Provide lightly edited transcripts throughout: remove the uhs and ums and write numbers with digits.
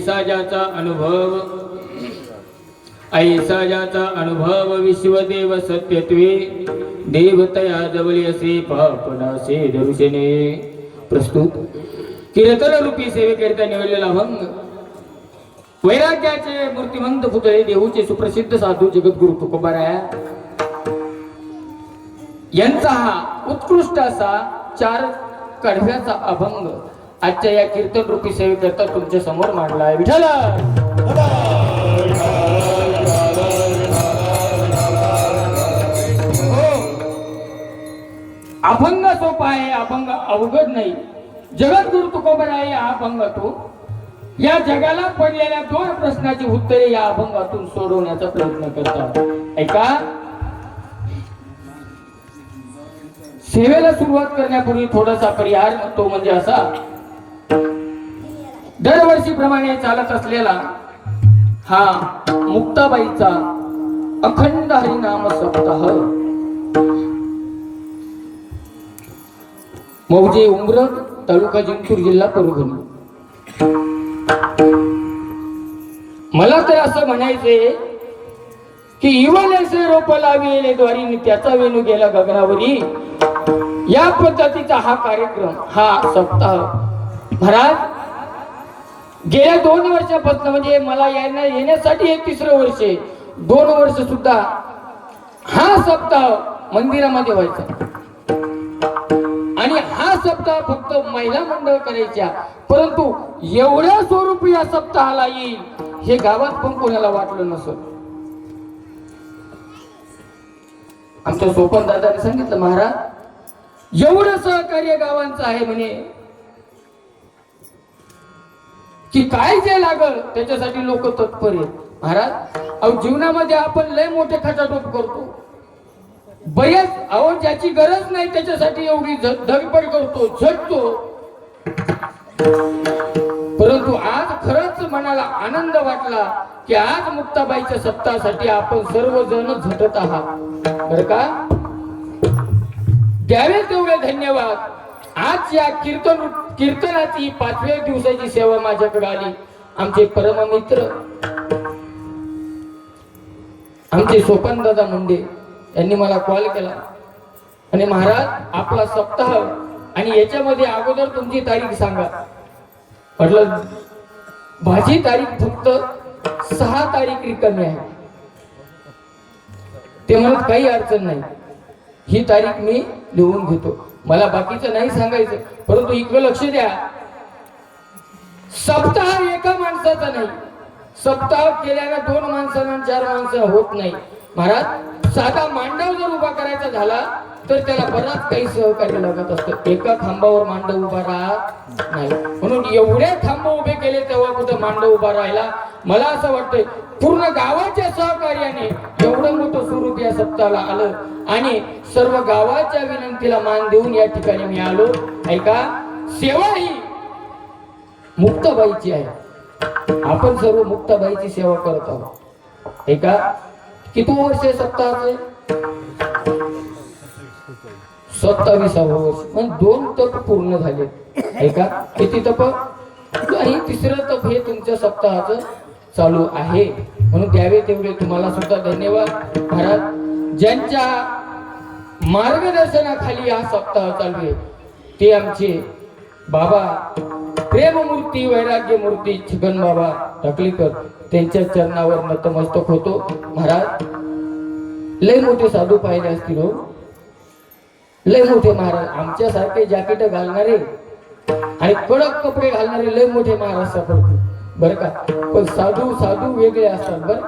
ऐसा ज्याचा अनुभव विश्वदेव सत्यत्वे देवतया जवळी असे पापनासे दर्शने. प्रस्तुत कीर्तन रूपी सेवेकरिता निवडलेला अभंग वैराग्याचे मूर्तिमंत पुतळे देहूचे सुप्रसिद्ध साधू जगद्गुरु तुकोबाराया यांचा हा उत्कृष्ट असा 4 कडव्याचा अभंग आजच्या या कीर्तन रूपी सेवेकरिता तुमच्या समोर मांडला आहे. विठ्ठल अभंग सोपा आहे, अभंग अवघड नाही. जगद्गुरु तुकोबाराय हा अभंगातून या जगाला पडलेल्या 2 प्रश्नाची उत्तरे या अभंगातून सोडवण्याचा प्रयत्न करतात. ऐका. सेवेला सुरुवात करण्यापूर्वी थोडासा परिहार तो म्हणजे असा. दरवर्षीप्रमाणे चालत असलेला हा मुक्ताबाईचा अखंड हरिनाम सप्ताह मौजे उमरग तालुका जिंतूर जिल्हा परभणी. मला तर असं म्हणायचंय की इवलेसे रोप लाविले द्वारी त्याचा वेणू गेला गगनावरी. या पद्धतीचा हा कार्यक्रम हा सप्ताह महाराज गेल्या 2 वर्षापासून म्हणजे मला येण्यासाठी हे 3रं वर्ष 2 वर्ष सुद्धा हा सप्ताह मंदिरामध्ये व्हायचा आणि हा सप्ताह फक्त महिला मंडळ करायच्या. परंतु एवढ्या स्वरूपी या सप्ताहाला येईल हे गावात पण कोणाला वाटलं नसतं. आमच्या सोपन दादाने सांगितलं महाराज एवढं सहकार्य गावांचं आहे म्हणे की काय जे लागल त्याच्यासाठी लोक तत्पर आहेत. महाराज जीवनामध्ये आपण लय मोठे खटाटोप करतो, बरेच ज्याची गरज नाही त्याच्यासाठी एवढी धडपड करतो, झटतो. परंतु आज खरंच मनाला आनंद वाटला की आज मुक्ताबाईच्या सप्ताहासाठी आपण सर्वजण झटत आहात बर का. द्यावे तेवढे धन्यवाद. आज या कीर्तनाची 5व्या दिवसाची सेवा माझ्याकडे आली. आमचे परममित्र आमचे सोपन दादा मुंडे यांनी मला कॉल केला आणि महाराज आपला सप्ताह आणि याच्यामध्ये अगोदर तुमची तारीख सांगा. म्हटलं माझी तारीख फक्त 6 तारीख रिकामी आहे. ते म्हणत काही अडचण नाही, ही तारीख मी लिहून घेतो. मला बाकीचं नाही सांगायचं, परंतु इकडे लक्ष द्या. सप्ताह एका माणसाचा नाही, सप्ताह केल्याने 2 माणसांना 4 माणसं होत नाही. महाराज साधा मांडव जर उभा करायचा झाला तर त्याला बराच काही सहकार्य लागत असतं. एका खांबावर मांडव उभा राहत नाही. म्हणून एवढे खांब उभे केले तेव्हा कुठं मांडव उभा राहिला. मला असं वाटतंय पूर्ण गावाच्या सहकार्याने एवढं मोठं स्वरूप या सप्ताहाला आलं आणि सर्व गावाच्या विनंतीला मान देऊन या ठिकाणी मी आलो. ऐका, सेवा ही मुक्ताबाईची आहे. आपण सर्व मुक्ताबाईची सेवा करत आहोत. ऐका, किती वर्ष सप्ताहाचे? 27वे वर्ष. पण 2 तप पूर्ण झाले. ऐका, किती तप? आणि 3रं तप हे तुमच्या सप्ताहाचं चालू आहे. म्हणून द्यावे तेवढे तुम्हाला सुद्धा धन्यवाद. महाराज ज्यांच्या मार्गदर्शनाखाली हा सप्ताह चालू आहे ते आमचे बाबा प्रेममूर्ती वैराग्य मूर्ती छगन बाबा टाकलीकर, त्यांच्या चरणावर नतमस्तक होतो. महाराज लय मोठे साधू पाहिले असतील हो, लय मोठे महाराज. आमच्या सारखे जॅकेट घालणारे आणि कडक कपडे घालणारे लय मोठे महाराज सापडतील बर का. पण साधू साधू वेगळे असतात बर.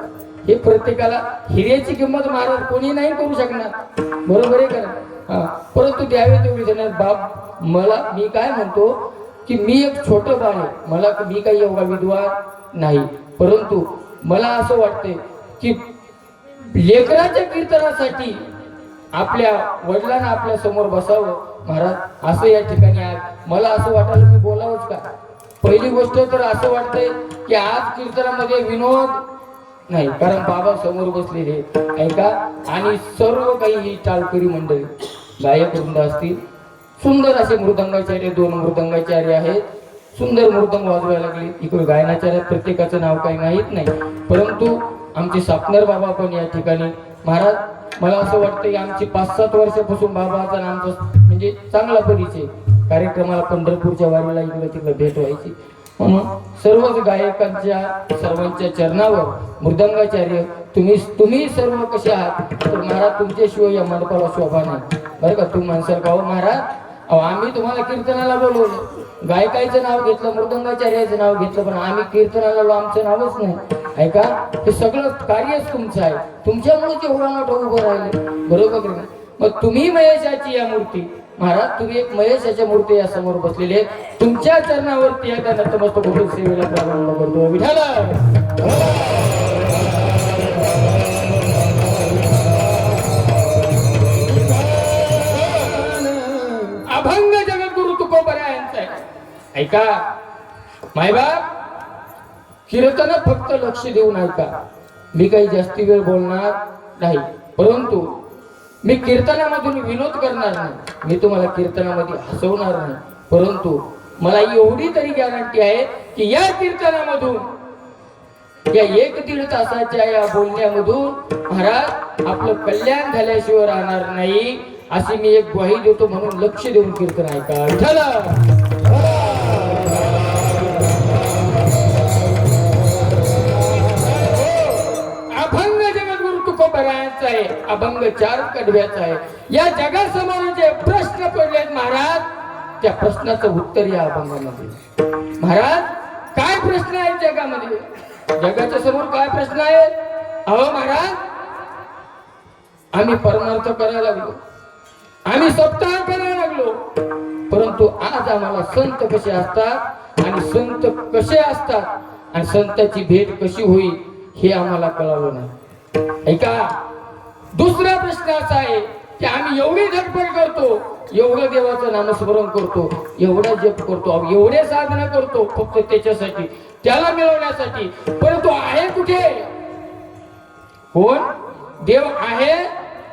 हे प्रत्येकाला हिऱ्याची किंमत महाराज कोणी नाही करू शकणार, बरोबर आहे का. परंतु द्यावे तेवढी देणार. बाप मी काय म्हणतो की मी एक छोटं बाळ आहे, मी काही एवढा विद्वान नाही. परंतु मला असं वाटतंय की लेकराच्या कीर्तनासाठी आपल्या वडिलांना आपल्या समोर बसावं. महाराज असं या ठिकाणी आज मला असं वाटायला मी बोलावंच का. पहिली गोष्ट तर असं वाटतंय की आज कीर्तनामध्ये विनोद नाही, कारण बाबा समोर बसलेले ऐका. आणि सर्व काही टाळकरी मंडळी गायक वृंद असतील, सुंदर असे मृदंगाचार्य 2 मृदंगाचार्य आहेत. सुंदर मृदंग वाजवायला लागले. इकडे गायनाच्या प्रत्येकाचं नाव काही माहीत नाही, परंतु आमचे सापनर बाबा पण या ठिकाणी. महाराज, मला असं वाटतं की आमची 5-7 वर्षापासून बाबाचा नामचा म्हणजे चांगला परिचय. कार्यक्रमाला पंढरपूरच्या वारीला इकडे तिकडे भेट व्हायची. म्हणून सर्वच गायकांच्या सर्वांच्या चरणावर मृदंगाचार्य तुम्ही सर्व कसे आहात, तर महाराज तुमच्याशिवाय या मंडपाला शोभा नाही बरं का. तुम्ही म्हणसाल का हो महाराज, अहो आम्ही तुम्हाला कीर्तनाला बोलवलं, गायकाचं नाव घेतलं, मृदंगाचार्याचं नाव घेतलं, पण आम्ही कीर्तनाला आलो, आमचं नावच नाही. ऐका, हे सगळं कार्यच तुमचं आहे, तुमच्यामुळे ते उडाणाट उभं राहिले, बरोबर नाही. मग तुम्ही महेशाची या मूर्ती, महाराज तुम्ही एक महेशाच्या मूर्ती या समोर बसलेले आहेत. तुमच्या चरणावरती आता नतमस्तक होऊन सेवेला प्रारंभ करतो. विठाला अभंग जगद्गुरु तुकोबरा यांचा आहे. ऐका मायबाप, कीर्तन फक्त लक्ष देऊन ऐका. मी काही जास्ती वेळ बोलणार नाही, परंतु मी कीर्तनामधून विनोद करणार नाही, मी तुम्हाला कीर्तनामध्ये हसवणार नाही, परंतु मला एवढी तरी गॅरंटी आहे की या कीर्तनामधून, या 1-1.5 तासाच्या या बोलण्यामधून महाराज आपलं कल्याण झाल्याशिवाय राहणार नाही, अशी मी एक ग्वाही देतो. म्हणून लक्ष देऊन कीर्तन ऐका. अभंग जगद्गुरु तुकोबरायांचा आहे, अभंग 4 कडव्याचा आहे. या जगासमोर जे प्रश्न पडलेत महाराज, त्या प्रश्नाचं उत्तर या अभंगामध्ये. महाराज काय प्रश्न आहे जगामध्ये, जगाच्या समोर काय प्रश्न आहे? अहो महाराज, आम्ही परमार्थ करायला लागलो, आम्ही सप्ताह करायला लागलो, परंतु आज आम्हाला संत कसे असतात आणि संत कसे असतात आणि संताची भेट कशी होईल हे आम्हाला कळालं नाही. ऐका, दुसरा प्रश्न असा आहे की आम्ही एवढी धडपड करतो, एवढं देवाचं नामस्मरण करतो, एवढा जप करतो, एवढे साधना करतो फक्त त्याच्यासाठी, त्याला मिळवण्यासाठी, परंतु आहे कुठे? कोण देव आहे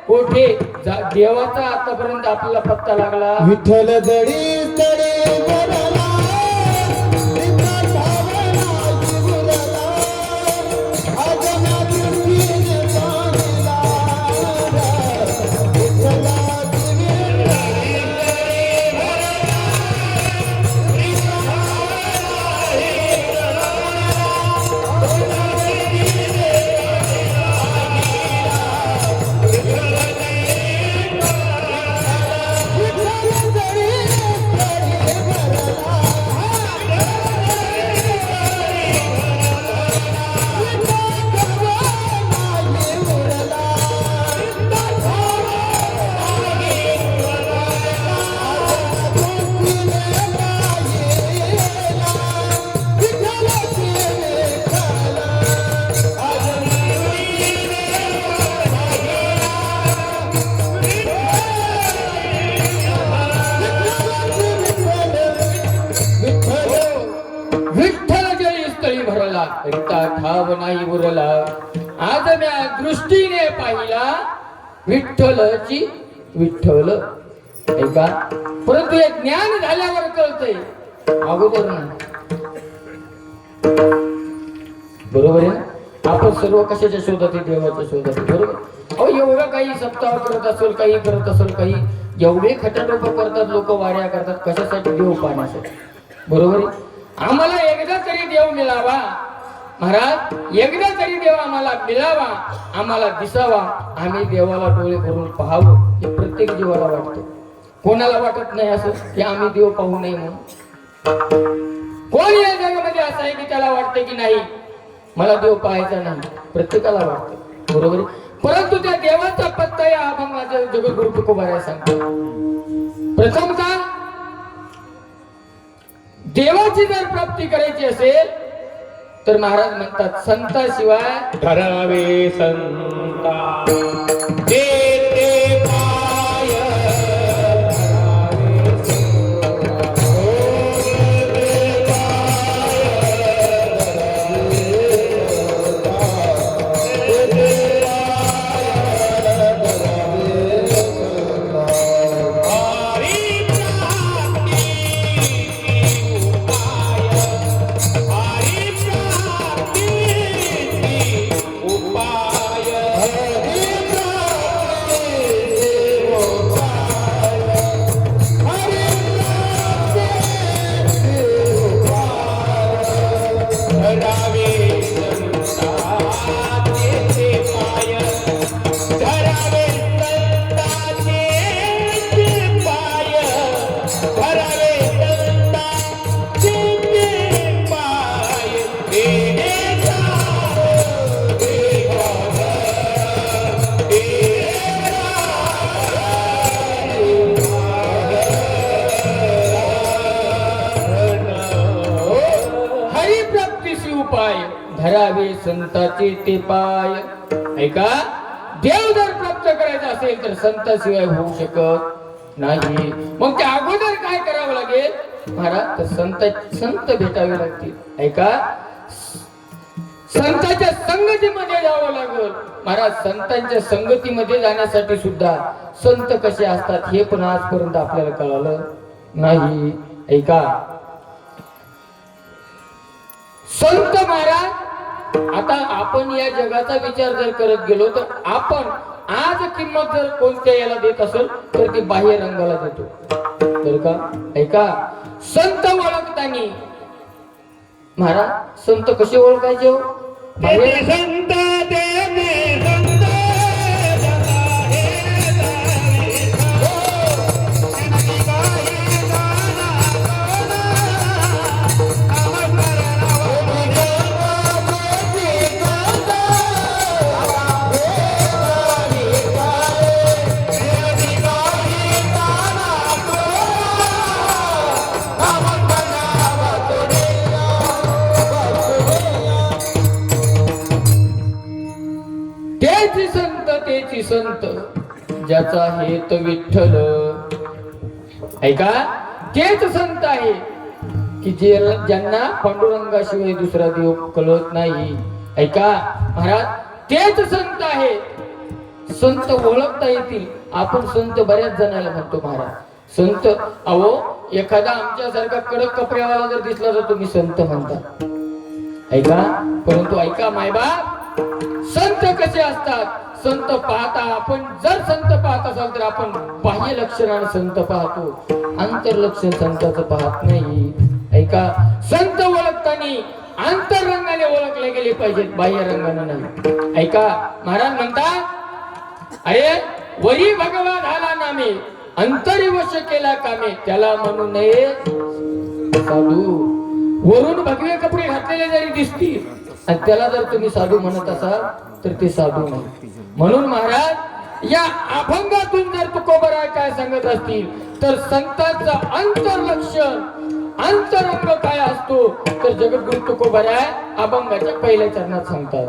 कोठे? देवाचा आतापर्यंत आपल्याला पत्ता लागला. विठ्ठल दडी दडी बोलला, विठ्ठल भावना जीवला, आजना दृष्टीने पाहिला, विठ्ठलाची रिता ठाव नाही उरला, आज म्या दृष्टीने पाहिला विठ्ठलची विठ्ठल. ऐका, परंतु हे ज्ञान झाल्यावर कळतंय, अगोदर नाही. बरोबर आहे. आपण सर्व कशाच्या शोधात आहे? देवाच्या शोधात, बरोबर. अहो एवढं काही सप्ताह करत असेल, काही करत असेल, काही एवढे खटाटोप करतात लोक, वाऱ्या करतात, कशासाठी? देव पाहण्यासाठी, बरोबर आहे. आम्हाला एकदा तरी देव मिळावा महाराज, एकदा तरी देव आम्हाला मिळावा, आम्हाला दिसावा, आम्ही देवाला डोळे भरून पाहावं, हे प्रत्येक जीवाला वाटतं. कोणाला वाटत नाही असं की आम्ही देव पाहू नये म्हणून? कोण या जगामध्ये असं आहे की त्याला वाटतं की नाही मला देव पाहायचा नाही? प्रत्येकाला वाटतं, बरोबर आहे. परंतु त्या देवाचा पत्ता या अभंगाच्या जगद्गुरु तुकोबराय सांगतो. प्रथमतः देवाची जर प्राप्ती करायची असेल तर महाराज म्हणतात संताशिवाय धरावे संता, देते पाय धरावे पडावे संताचे ते पाय. ऐका, देव जर प्राप्त करायचा असेल तर संताशिवाय होऊ शकत नाही. मग त्या अगोदर काय करावं लागेल महाराज, तर संत भेटावे लागतील. ऐका, संतांच्या संगतीमध्ये जावं लागेल महाराज. संतांच्या संगतीमध्ये जाण्यासाठी सुद्धा संत कसे असतात हे पण आजपर्यंत आपल्याला कळालं नाही. ऐका, संत महाराज, आता आपण या जगाचा विचार जर करत गेलो तर आपण आज किंमत जर कोणत्या याला देत असेल तर ती बाह्य रंगाला देतो, तर का. ऐका, संत ओळखताना महाराज संत कसे ओळखायचे हो? बाह्य संत देव संत तेची संत ज्याचा हेत विठ्ठल. ऐका, तेच संत आहे की ज्यांना पांडुरंगाशिवाय दुसरा देव कळत नाही. ऐका महाराज, तेच संत आहे. संत ओळखता येतील. आपण संत बऱ्याच जणांना म्हणतो महाराज संत. अहो, एखादा आमच्यासारखा कडक कपड्यावाला जर दिसला तर तुम्ही संत म्हणता. ऐका, परंतु ऐका मायबाप, संत कसे असतात संत पाहता. आपण जर संत पाहत असाल तर आपण बाह्य लक्षणाने संत पाहतो, अंतर्लक्षण संताचं पाहत नाही. ऐका, संत ओळखताना अंतररंगाने ओळखले गेले पाहिजेत, बाह्य रंगाने नाही. ऐका, महाराज म्हणतात, अरे वरी भगवा झाला नामे, अंतरी वश केला कामे, त्याला म्हणू नये साधू. वरून भगवे कपडे घातलेले जरी दिसतील आणि त्याला जर तुम्ही साधू म्हणत असाल तर ते साधू नाही. म्हणून महाराज, या अभंगातून जर तुकोबराय काय सांगत असतील तर संतांचं अंतर्लक्षण अंतरंग काय असतो तर जगद्गुरु तुकोबराय अभंगाच्या पहिल्या चरणात सांगतात.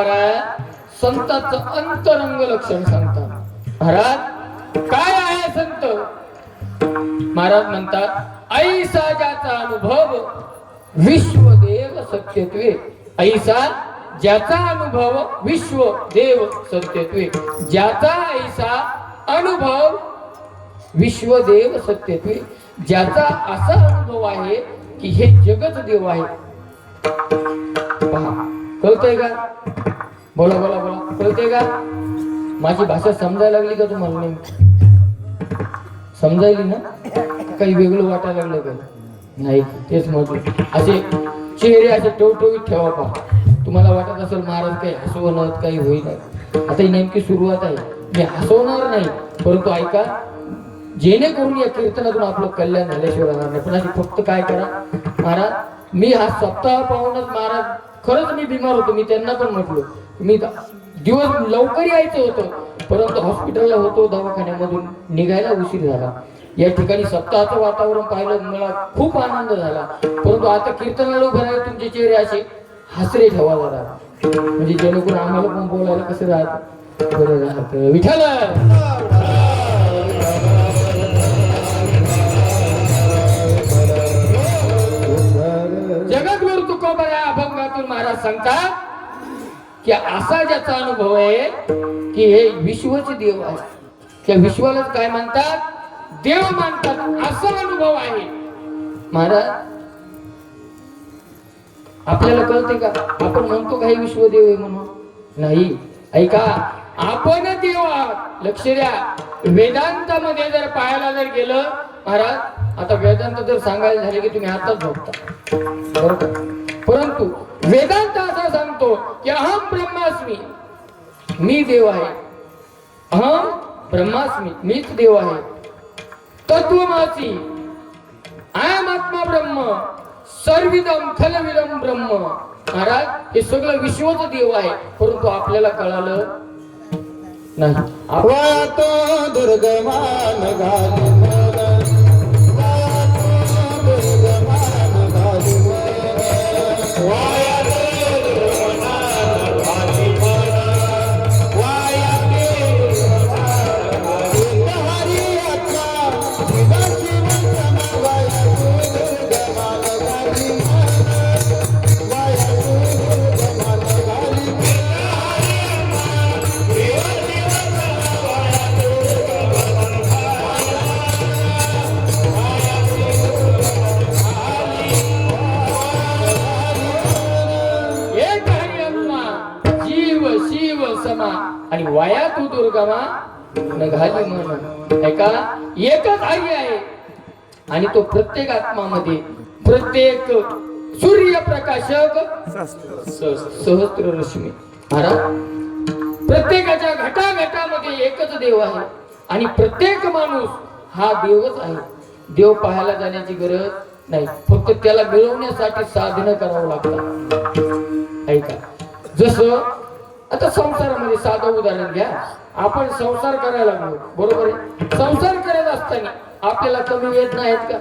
तुकोबाराय संतांचं अंतरंग लक्षण सांगतात. महाराज काय आहे संत? महाराज म्हणतात ऐसा ज्याचा अनुभव विश्वदेव सत्यत्वे. ऐसा ज्याचा अनुभव विश्वदेव सत्यत्वे. ज्याचा ऐसा अनुभव विश्वदेव सत्यत्वे. ज्याचा असा अनुभव आहे की हे जगत देव आहे. पहा कळतंय का? बोला बोला बोला कळतंय का? माझी भाषा समजायला लागली का तुम्हाला? नेमकी समजायली ना? काही वेगळं वाटायला लागलं का? नाही तेच म्हटलं. असे चेहरे असे टवटवीत ठेवा. पहा तुम्हाला वाटत असेल महाराज काही हसवणार काही होईल. आता ही नेमकी सुरुवात आहे. मी हसवणार नाही परंतु ऐका जेणेकरून या कीर्तनातून आपलं कल्याण झाल्याशिवाय राहणार नाही. पण अशी फक्त काय करा महाराज मी हा सप्ताह पाहूनच महाराज खरंच मी बिमार होतो. मी त्यांना पण म्हटलो मी दिवस लवकर यायचं होतं परंतु हॉस्पिटलला होतो दवाखान्यामधून निघायला उशीर झाला. या ठिकाणी सप्ताहाचं वातावरण पाहिलं मला खूप आनंद झाला. परंतु आता कीर्तनाला उभं राहिले तुमचे चेहरे असे हसरे ठेवा जरा म्हणजे जेणेकरून आम्हाला पण बोलायला कसं राहत बरं राहत. विठ्ठल जगद्गुरु तुकोबा या अभंगातून महाराज सांगतात की असा ज्याचा अनुभव आहे की हे विश्वचे देव आहे. त्या विश्वालाच काय म्हणतात? देव मानतात. असा अनुभव आहे. महाराज आपल्याला कळते का? आपण म्हणतो काही विश्वदेव आहे म्हणून? नाही. ऐका आपण देव आहात. लक्ष द्या. वेदांतामध्ये जर पाहायला जर गेलं महाराज आता वेदांत जर सांगायला झाले की तुम्ही आताच झोपता बरोबर. परंतु वेदांत असा सांगतो की अहम ब्रह्मास्मी. मी देव आहे. अहम ब्रह्मास्मी. मीच देव आहे. तत्वमासी. आय एम आत्मा ब्रह्म. सर्विदम खलविदम ब्रह्म. महाराज हे सगळं विश्वच देव आहे परंतु आपल्याला कळालं नाही. वातो दुर्गमान घाली मन, वातो दुर्गमान घाली मन, वायातो दुर्गमान घाली मन, वायातो दुर्गमान घाली मन. हरी आत्मा शिवाची मन, वायातो दुर्गमान घाली मन, वायातो दुर्गमान घाली मन. आणि वाया तू दुर्गमा नघाली म्हणून. ऐका एकच हरी आहे आणि तो प्रत्येक आत्मामध्ये प्रत्येक सूर्यप्रकाशक सहस्त्र रश्मी. महाराज प्रत्येकाच्या घटाघटामध्ये एकच देव आहे आणि प्रत्येक माणूस हा देवच आहे. देव पाहायला जाण्याची गरज नाही. फक्त त्याला मिळवण्यासाठी साधनं करावं लागतात. ऐका जसं आता संसारामध्ये साधं उदाहरण घ्या. आपण संसार करायला लागलो बरोबर आहे. संसार करत असताना आपल्याला कमी वेदना आहेत का?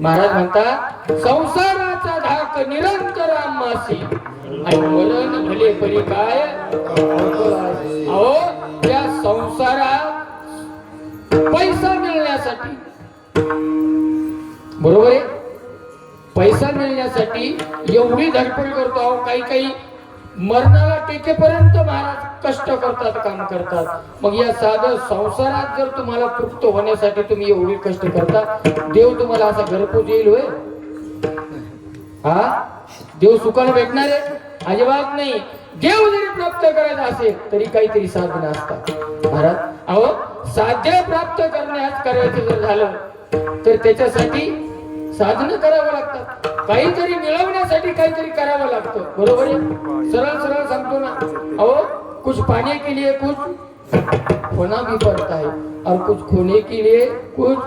महाराज म्हणतात संसाराचा धाक निरंतर आम्हासी आणि मरण भले परी काय. अहो त्या संसारात पैसा मिळण्यासाठी बरोबर आहे. पैसा मिळण्यासाठी एवढी धडपड करतो. अहो काही काही मरणाला टेकेपर्यंत महाराज कष्ट करतात काम करतात. मग या साधं संसारात जर तुम्हाला तृप्त होण्यासाठी तुम्ही एवढी कष्ट करता देव तुम्हाला असा घरपोच येईल होय? हा देव सुखाने भेटणार आहे? अजिबात नाही. देव जरी प्राप्त करायचा असेल तरी काहीतरी साधनं असतात महाराज. अहो साध्य प्राप्त करण्यास करायचं जर झालं तर त्याच्यासाठी साधनं करावं लागतात. काहीतरी मिळवण्यासाठी काहीतरी करावं लागतं बरोबर आहे. सरळ सरळ सांगतो ना. अहो कुछ पाने के लिए कुछ खोना भी पड़ता है और कुछ खोने के लिए कुछ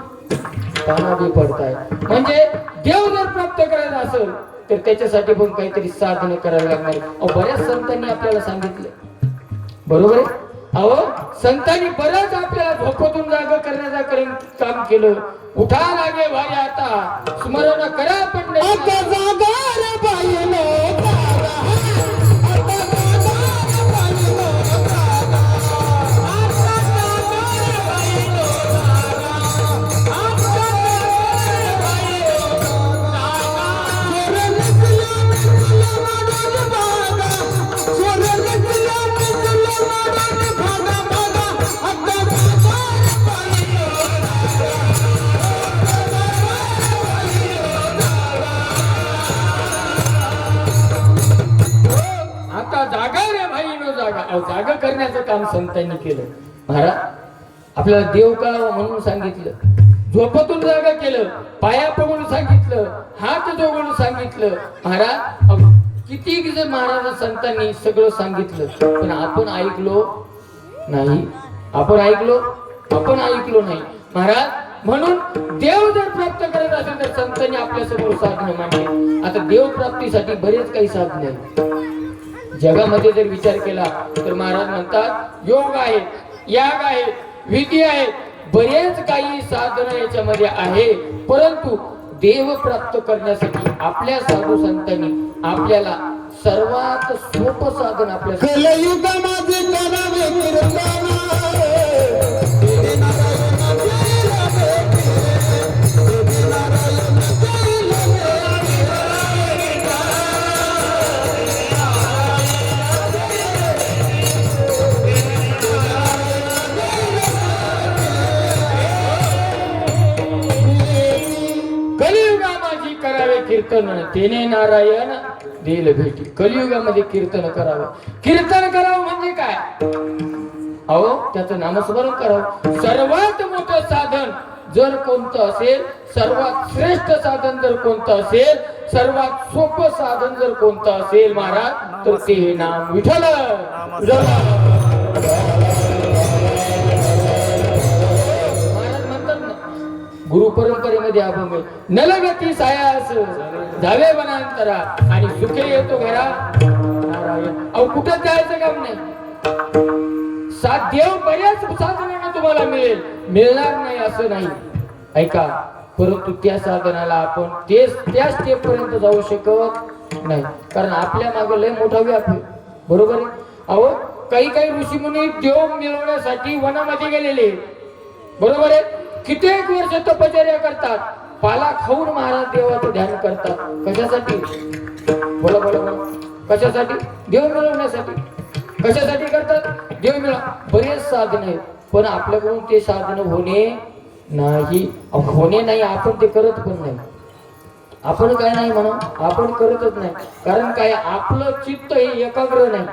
पाना भी पड़ता है. म्हणजे देव जर प्राप्त करायचा असेल तर त्याच्यासाठी पण काहीतरी साधनं करायला लागणार. अहो बऱ्याच संतांनी आपल्याला सांगितलं बरोबर आहे. अहो संतांनी बरंच आपल्याला झोपेतून जागा करण्याचं काम केलं. उठा लागे भारी आता स्मरण करा पण आता जागा रे बाईनो, आता काम संतांनी केलं. महाराज आपल्याला देव कळावं म्हणून सांगितलं, झोपतून जागा केलं, पाया पडून सांगितलं, हात जोडून सांगितलं. महाराज किती जर महाराज संतांनी सगळं सांगितलं, पण आपण ऐकलो नाही. आपण ऐकलो नाही महाराज. म्हणून देव जर प्राप्त करत असेल तर संतांनी आपल्या समोर साधनं मांडली. आता देव प्राप्तीसाठी बरेच काही साधने आहेत जगामध्ये. जर विचार केला तर महाराज म्हणतात योग आहे, याग आहे, विधी आहे, बरेच काही साधनं याच्यामध्ये आहे. परंतु देव प्राप्त करण्यासाठी आपल्या साधू संतांनी आपल्याला सर्वात सोपं साधन आपल्या कलयुगामध्ये करावे कीर्तन. कलियुगामध्ये करावे कीर्तन, तेने नारायण देईल भेटी. कलियुगामध्ये कीर्तन करावं. कीर्तन करावं म्हणजे काय? अहो त्याचं नामस्मरण करावं. सर्वात मोठं साधन जर कोणतं असेल, सर्वात श्रेष्ठ साधन जर कोणतं असेल, सर्वात सोपं साधन जर कोणतं असेल महाराज, तर ते नाम विठ्ठल. गुरु परंपरेमध्ये अभंग नलगती सायास जावे वनांतरा आणि सुखे येतो घरा नारायण. अहो कुठं जायचं काम नाही. देव बऱ्याच साधनांना तुम्हाला मिळणार नाही असं नाही, ऐका. परंतु त्या साधनाला आपण त्या स्टेप पर्यंत जाऊ शकत नाही, कारण आपल्या मागे लय मोठा व्याप आहे. बरोबर आहे. अहो काही ऋषीमुनी देव मिळवण्यासाठी वनामध्ये गेलेले. बरोबर आहे. कित्येक वर्ष तपश्चर्या करतात, पाला खाऊन महाराज देवाचं ध्यान करतात. कशासाठी? बोला कशासाठी? देव मिळवण्यासाठी. कशासाठी करतात? देव मिळव. बरेच साधन आहेत, पण आपल्याकडून ते साधन होणे नाही. आपण ते करत पण नाही. आपण काय नाही म्हणा, आपण करतच नाही. कारण काय, आपलं चित्त हे एकाग्र नाही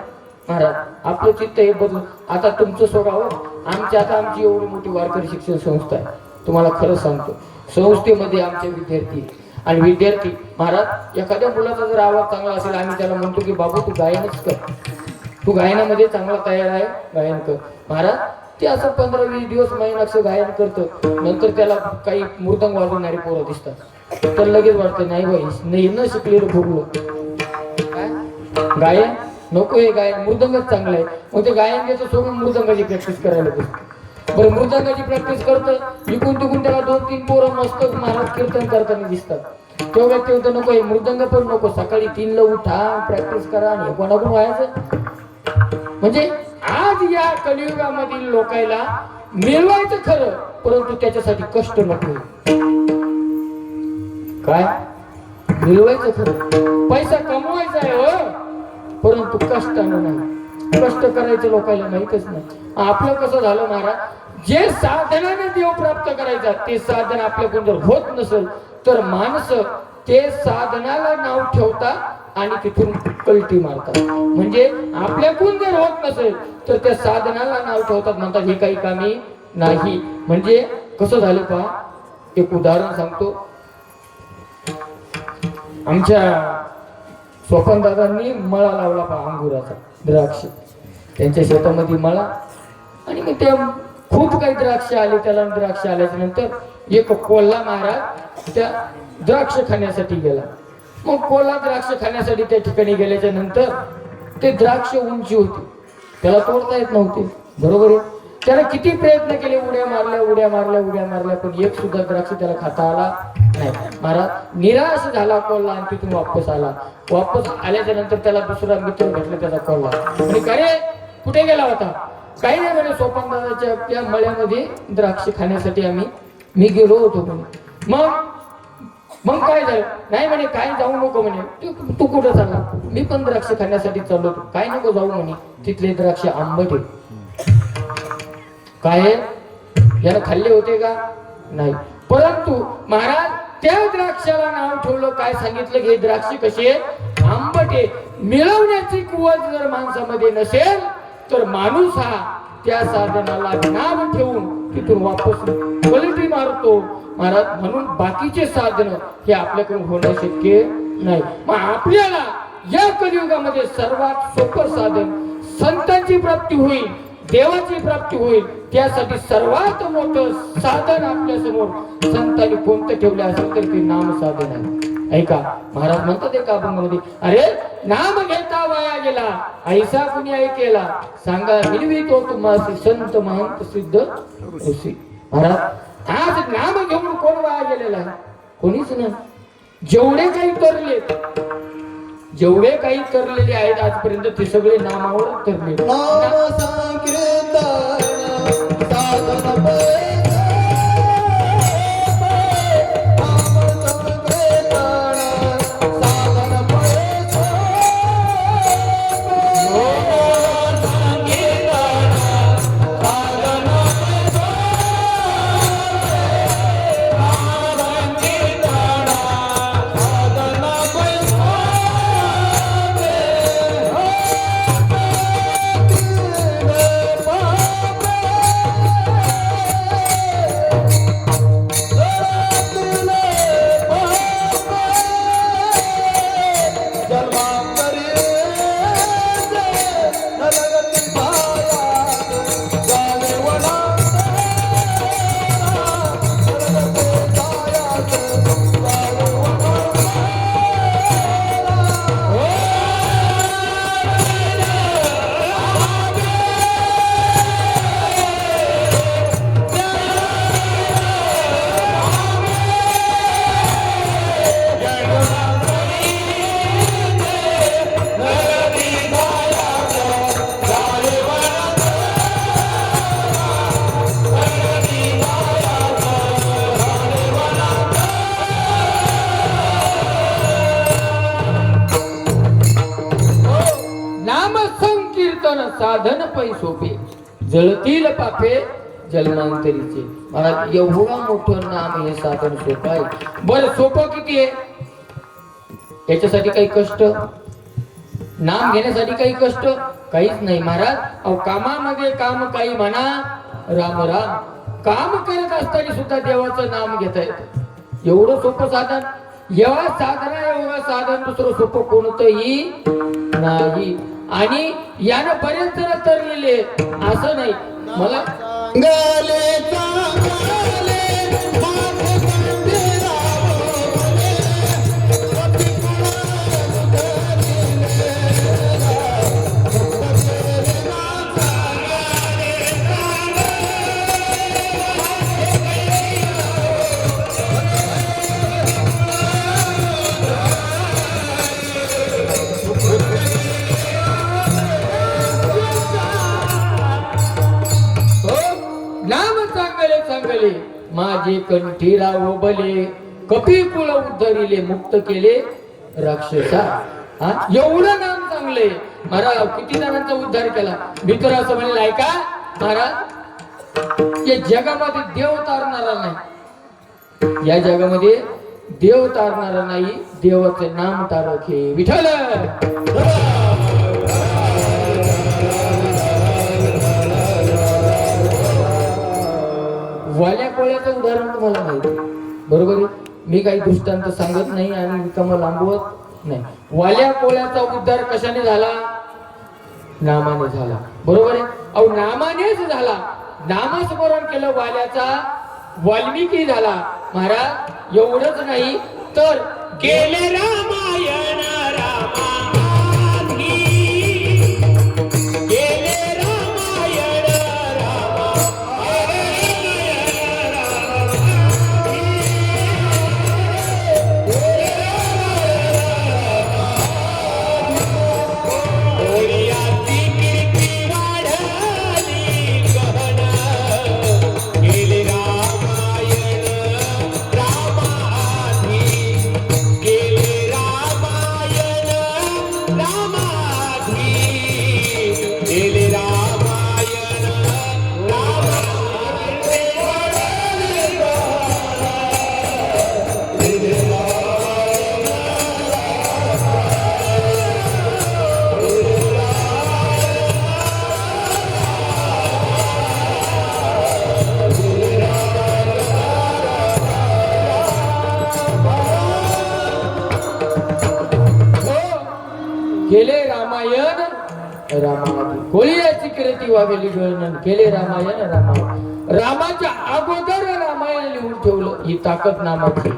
महाराज. आपलं चित्त हे बदलून. आता तुमचं स्वभाव आमची एवढी मोठी वारकरी शिक्षण संस्था आहे. तुम्हाला खरं सांगतो, संस्थेमध्ये आमचे विद्यार्थी महाराज, एखाद्या मुलाचा जर आवाज चांगला असेल, आम्ही त्याला म्हणतो की बाबू तू गायनच कर, तू गायनामध्ये चांगला तयार आहे, गायन कर. महाराज ते असं 15-20 दिवस महिना गायन करतं. नंतर त्याला काही मृदंग वाजवणारी पोरं दिसतात, तर लगेच वाटतं नाही बाई न शिकलेलं भोगलो. गायन नको, हे गायन मृदंगच चांगलं आहे. मग ते गायन घ्यायचं सोडून मृदंगाची प्रॅक्टिस करायला बसतो. बरं मृदंगाची प्रॅक्टिस करतं, इकून तिकून त्याला 2-3 पोरं मस्त महाराज कीर्तन करताना दिसतात. तो व्यक्ती होतं नको, हे मृदंग पण नको, सकाळी 3ला उठा, प्रॅक्टिस करा आणि कोणाकडून व्हायचं. म्हणजे आज या कलियुगामधील लोकांना मिळवायचं खरं, परंतु त्याच्यासाठी कष्ट नको. काय मिळवायचं खरं, पैसा कमवायचा आहे हो, परंतु कष्टानं नाही. कष्ट करायचं लोकांना माहितच नाही. आपलं कसं झालं महाराज, जे साधनाने देव प्राप्त करायचा ते साधन आपल्याकडून जर होत नसेल तर माणसं ते साधनाला नाव ठेवतात आणि तिथून कल्टी मारतात. म्हणजे आपल्याकडून जर होत नसेल तर त्या साधनाला नाव ठेवतात, म्हणतात हे काही कामी नाही. म्हणजे कसं झालं पहा, एक उदाहरण सांगतो. आमच्या स्वपन दादांनी मळा लावला पहा, अंगुराचा, द्राक्ष. त्यांच्या शेतामध्ये मळा, आणि मग त्या खूप काही द्राक्ष आले त्याला. द्राक्ष आल्याच्या नंतर एक कोल्हा महाराज त्या द्राक्ष खाण्यासाठी गेला. मग कोल्हा द्राक्ष खाण्यासाठी त्या ठिकाणी गेल्याच्या नंतर ते द्राक्ष उंची होती, त्याला तोडता येत नव्हते. बरोबर आहे. त्याला किती प्रयत्न केले, उड्या मारल्या, पण एक सुद्धा द्राक्ष त्याला खाता आला नाही. महाराज निराश झाला कोल्हा आणि तिथून वापस आला. वापस आल्याच्या नंतर त्याला दुसरा मित्र भेटला त्याचा कोल्हा. आणि काय कुठे गेला होता? काही नाही म्हणे, सोपानदादाच्या त्या मळ्यामध्ये द्राक्ष खाण्यासाठी मी गेलो होतो म्हणे. मग काय झालं? नाही म्हणे, काय जाऊ नको म्हणे. तू कुठं चालला? मी पण द्राक्ष खाण्यासाठी चाललो होतो. काय नको जाऊ म्हणे, तिथले द्राक्ष आंबट आहे. काय याला खाल्ले होते का? नाही. परंतु महाराज त्या द्राक्षाला नाव ठेवलं, काय सांगितलं की द्राक्ष कशी आहे? आंबट आहे. मिळवण्याची कुवत जर माणसामध्ये नसेल तर माणूस हा त्या साधनाला नाम ठेवून तिथून वापस पलटी मारतो महाराज. म्हणून बाकीचे साधन हे आपल्याकडून होणं शक्य नाही. मग आपल्याला या कलियुगामध्ये सर्वात सोपं साधन संतांची प्राप्ती होईल, देवाची प्राप्ती होईल. त्यासाठी सर्वात मोठं साधन आपल्या समोर संतांनी कोणतं ठेवले असेल तर ते नाम साधन आहे. ऐका महाराज म्हणतात एका अभंगामध्ये, अरे नाम घेता वाया गेला ऐसा कुणी ऐकेला, सांगा मिळवितो तुम्हासी संत महंत सिद्ध ऋषी. महाराज आज नाम घेऊन कोण वाया गेलेला आहे? कोणीच नाही. जेवढे काही तरलेले आहेत आजपर्यंत ते सगळे नामावर तरले. नाम संकीर्तन साधन साधन पै सोपे जळतील पापे जन्मांतरीचे. महाराज एवढं मोठं नाम हे साधन सोपं आहे. बरं सोपं किती आहे? याच्यासाठी काही कष्ट, नाम घेण्यासाठी काही कष्ट काहीच नाही महाराज. अहो कामामध्ये काम काही म्हणा राम राम, काम करत असताना सुद्धा देवाचं नाम घेता येतं. एवढं सोपं साधन, एवढा साधन दुसरं सोपं कोणतंही नाही. आणि यानं बरेच जण तरलेले असं नाही. मला चांगले माझे कंठी राव बले, कपी कुळ उद्धरिले मुक्त केले राक्षसा. एवढं नाम चांगले महाराज. किती जणांचा उद्धार केला. मी तर असं म्हणेल ऐका महाराज, या जगामध्ये देव तारणारा नाही, या जगामध्ये देव तारणारा नाही, देवाचे नाम तारक हे विठ्ठल. वाल्या कोळ्याचं उदाहरण तुम्हाला माहिती बरोबर आहे. मी काही दृष्टांत सांगत नाही आणि रिकाम लांबवत नाही. वाल्या कोळ्याचा उद्धार कशाने झाला? नामाने झाला. बरोबर आहे. अहो नामानेच झाला. नामस्मरण केलं वाल्याचा, वाल्मिकी झाला. महाराज एवढंच नाही तर गेले रामायण रामादी कोलियाची कीर्ती वागली गणन केले रामायण रामाच्या अगोदर रामायण लिहून ठेवलं. ही ताकद नामाची.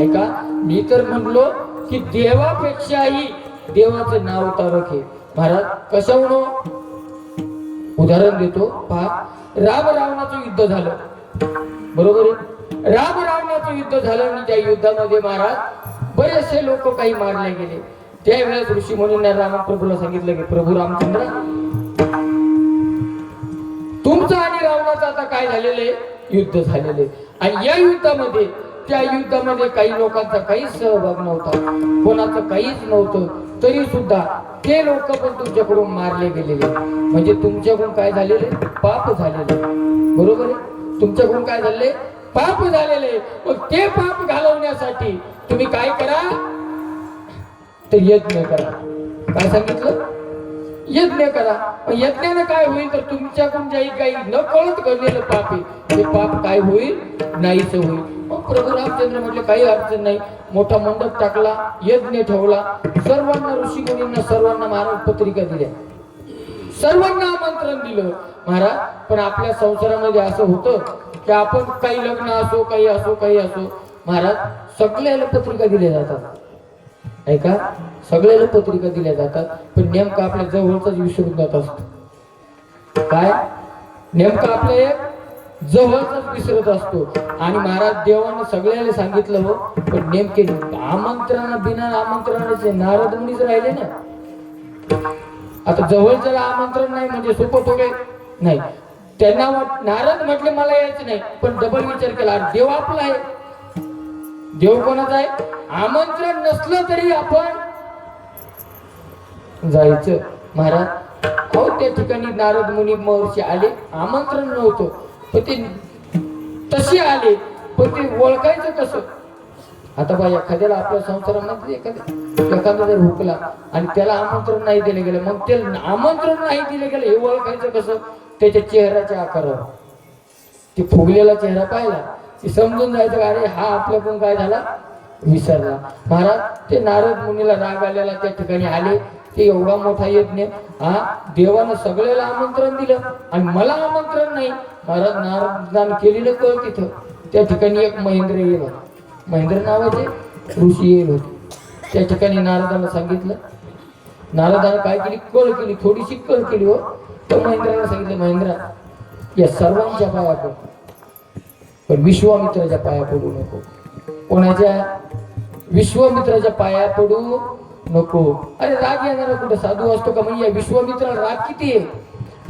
ऐका, मी तर म्हणलो की देवापेक्षाही देवाचं नाव तारक आहे. महाराज कशावरून उदाहरण देतो पहा. राम रावणाचं युद्ध झालं, बरोबर आहे. राम रावणाचं युद्ध झालं आणि त्या युद्धामध्ये महाराज बरेचसे लोक काही मारले गेले. त्यावेळेस ऋषी मुनींना रामप्रभूला सांगितलं की प्रभू रामचंद्र, तुमचं आणि रावणाचं आता काय झालेले युद्ध झालेले, आणि या युद्धामध्ये त्या युद्धामध्ये काही लोकांचा काहीच सहभाग नव्हता, कोणाचं काहीच नव्हतं, तरी सुद्धा ते लोक पण तुमच्याकडून मारले गेलेले. म्हणजे तुमच्याकडून काय झालेले पाप झालेले, बरोबर आहे. तुमच्याकडून काय झाले पाप झालेले. मग ते पाप घालवण्यासाठी तुम्ही काय करा तर यज्ञ करा. काय सांगितलं? यज्ञ करा. यज्ञाने काय होईल तर तुमच्याकडून काही न कळत घडलेलं पाप आहे ते पाप काय होईल नाहीच होईल. मग प्रभू रामचंद्र म्हटले काही अडचण नाही. मोठा मंडप टाकला, यज्ञ ठेवला, सर्वांना ऋषी मुनींना सर्वांना महाराज पत्रिका दिल्या, सर्वांना आमंत्रण दिलं महाराज. पण आपल्या संसारामध्ये असं होतं की आपण काही लग्न असो काही असो काही असो महाराज सगळ्याला पत्रिका दिल्या जातात. ऐका, सगळ्याला पत्रिका दिल्या जातात, पण नेमकं आपल्या जवळचाच विसरून जात असतो. काय नेमकं आपल्या एक जवळचाच विसरत असतो. आणि महाराज देवानं सगळ्याला सांगितलं हो, पण नेमके आमंत्रणा बिना आमंत्रणाचे नारद मुनीच राहिले ना. आता जवळच्याला आमंत्रण नाही म्हणजे सोपं थोडे नाही. त्यांना नारद म्हटले मला यायचं नाही, पण डबल विचार केला देव आपला आहे. देव कोणाचा आहे? आमंत्रण नसलं तरी आपण जायचं. महाराज अहो त्या ठिकाणी नारद मुनी महर्षी आले, आमंत्रण नव्हतं पण ते तसे आले, पण ते ओळखायचं कसं? आता बा एखाद्याला आपल्या संसारामध्ये एखादा जर हुकला आणि त्याला आमंत्रण नाही दिलं गेलं, मग ते आमंत्रण नाही दिलं गेलं हे ओळखायचं कसं? त्याच्या चेहऱ्याच्या आकारावर. ते फुगलेला चेहरा पाहिला की समजून जायचं अरे हा आपल्याकडून काय झाला विसरला. महाराज ते नारद मुनीला राग आलेला त्या ठिकाणी आले. ते एवढा मोठा यज्ञ, हा देवानं सगळ्याला आमंत्रण दिलं आणि मला आमंत्रण नाही. महाराज नारदान केलेलं कळ तिथं. त्या ठिकाणी एक महेंद्र येईल होता, महेंद्र नावाचे ऋषी येईल होते. त्या ठिकाणी नारदाला सांगितलं, नारदाने काय केली कळ केली, थोडीशी कळ केली हो. तर महेंद्राला सांगितलं महेंद्रा या सर्वांच्या पाया पड, पण विश्वामित्राच्या पाया पडू नको. कोणाच्या? विश्वामित्राच्या पाया पडू नको. अरे राग येणारा कुठे साधू असतो का? म्हणजे या विश्वामित्राला राग किती आहे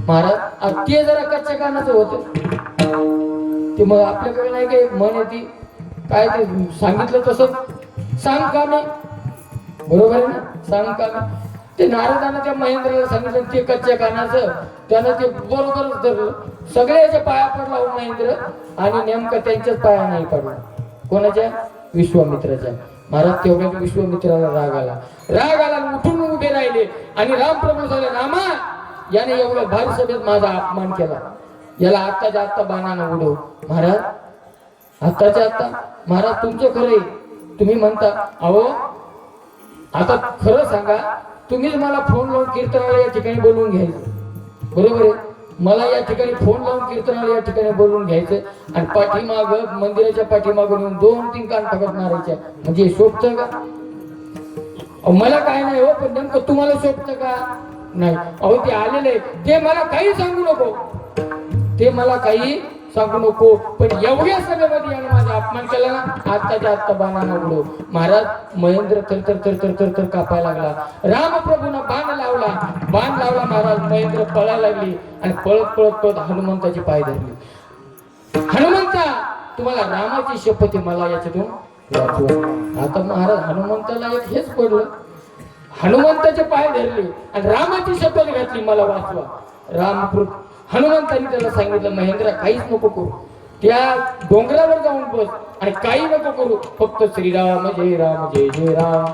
महाराज. ते जरा कच्च्या कानाचं होतं ते, मग आपल्याकडे नाही काही मन येते काय ते सांगितलं तसं सांग का मी, बरोबर आहे ना, सांग का मी. ते नारदानं त्या महेंद्राला सांगितलं ते कच्च्या कानाचं, त्यानं ते बरोबरच धरलं. सगळ्याच्या पाया पडला हो महेंद्र, आणि नेमकं त्यांच्याच पाया नाही पडला. कोणाच्या? विश्वामित्राच्या. महाराज तेवढ्या विश्वामित्राला राग आला, उठून उभे राहिले आणि रामप्रभू झाले, रामा याने एवढं भारी सभेत माझा अपमान केला, याला आत्ताच्या आत्ता बाणानं उडव. महाराज आत्ताच्या आत्ता? महाराज तुमचं खरं आहे, तुम्ही म्हणता अहो आता खरं सांगा, तुम्हीच मला फोन लावून कीर्तनाला या ठिकाणी बोलवून घ्यायचं, बरोबर आहे. मला या ठिकाणी फोन लावून कीर्तनाला या ठिकाणी बोलवून घ्यायचं आणि पाठीमाग मंदिराच्या पाठीमागून येऊन 2-3 कान फकत मारायच्या, म्हणजे शोभतं का? मला काय नाही हो, पण नेमकं तुम्हाला शोभतं का? नाही. अहो ते आलेले ते मला काही सांगू नको, ते मला काही सांगू नको, पण एवढ्या सगळ्यामध्ये याने माझा अपमान केला ना, आत्ताच्या आत्ता बाणानं उडव. महाराज महेंद्र तर कापायला लागला. रामप्रभूनं बाण लावला, महाराज महेंद्र पळायला लागली आणि पळत हनुमंताचे पाय धरले. हनुमंता तुम्हाला रामाची शपथ आहे, मला याच्यातून वाचवा. आता महाराज हनुमंताला एक हेच पडलं, हनुमंताचे पाय धरले आणि रामाची शपथ घातली मला वाचवा. हनुमंतांनी त्याला सांगितलं महेंद्र काहीच नको करू, त्या डोंगरावर जाऊन बस आणि काही नको करू, फक्त श्रीराम जय राम जय जय राम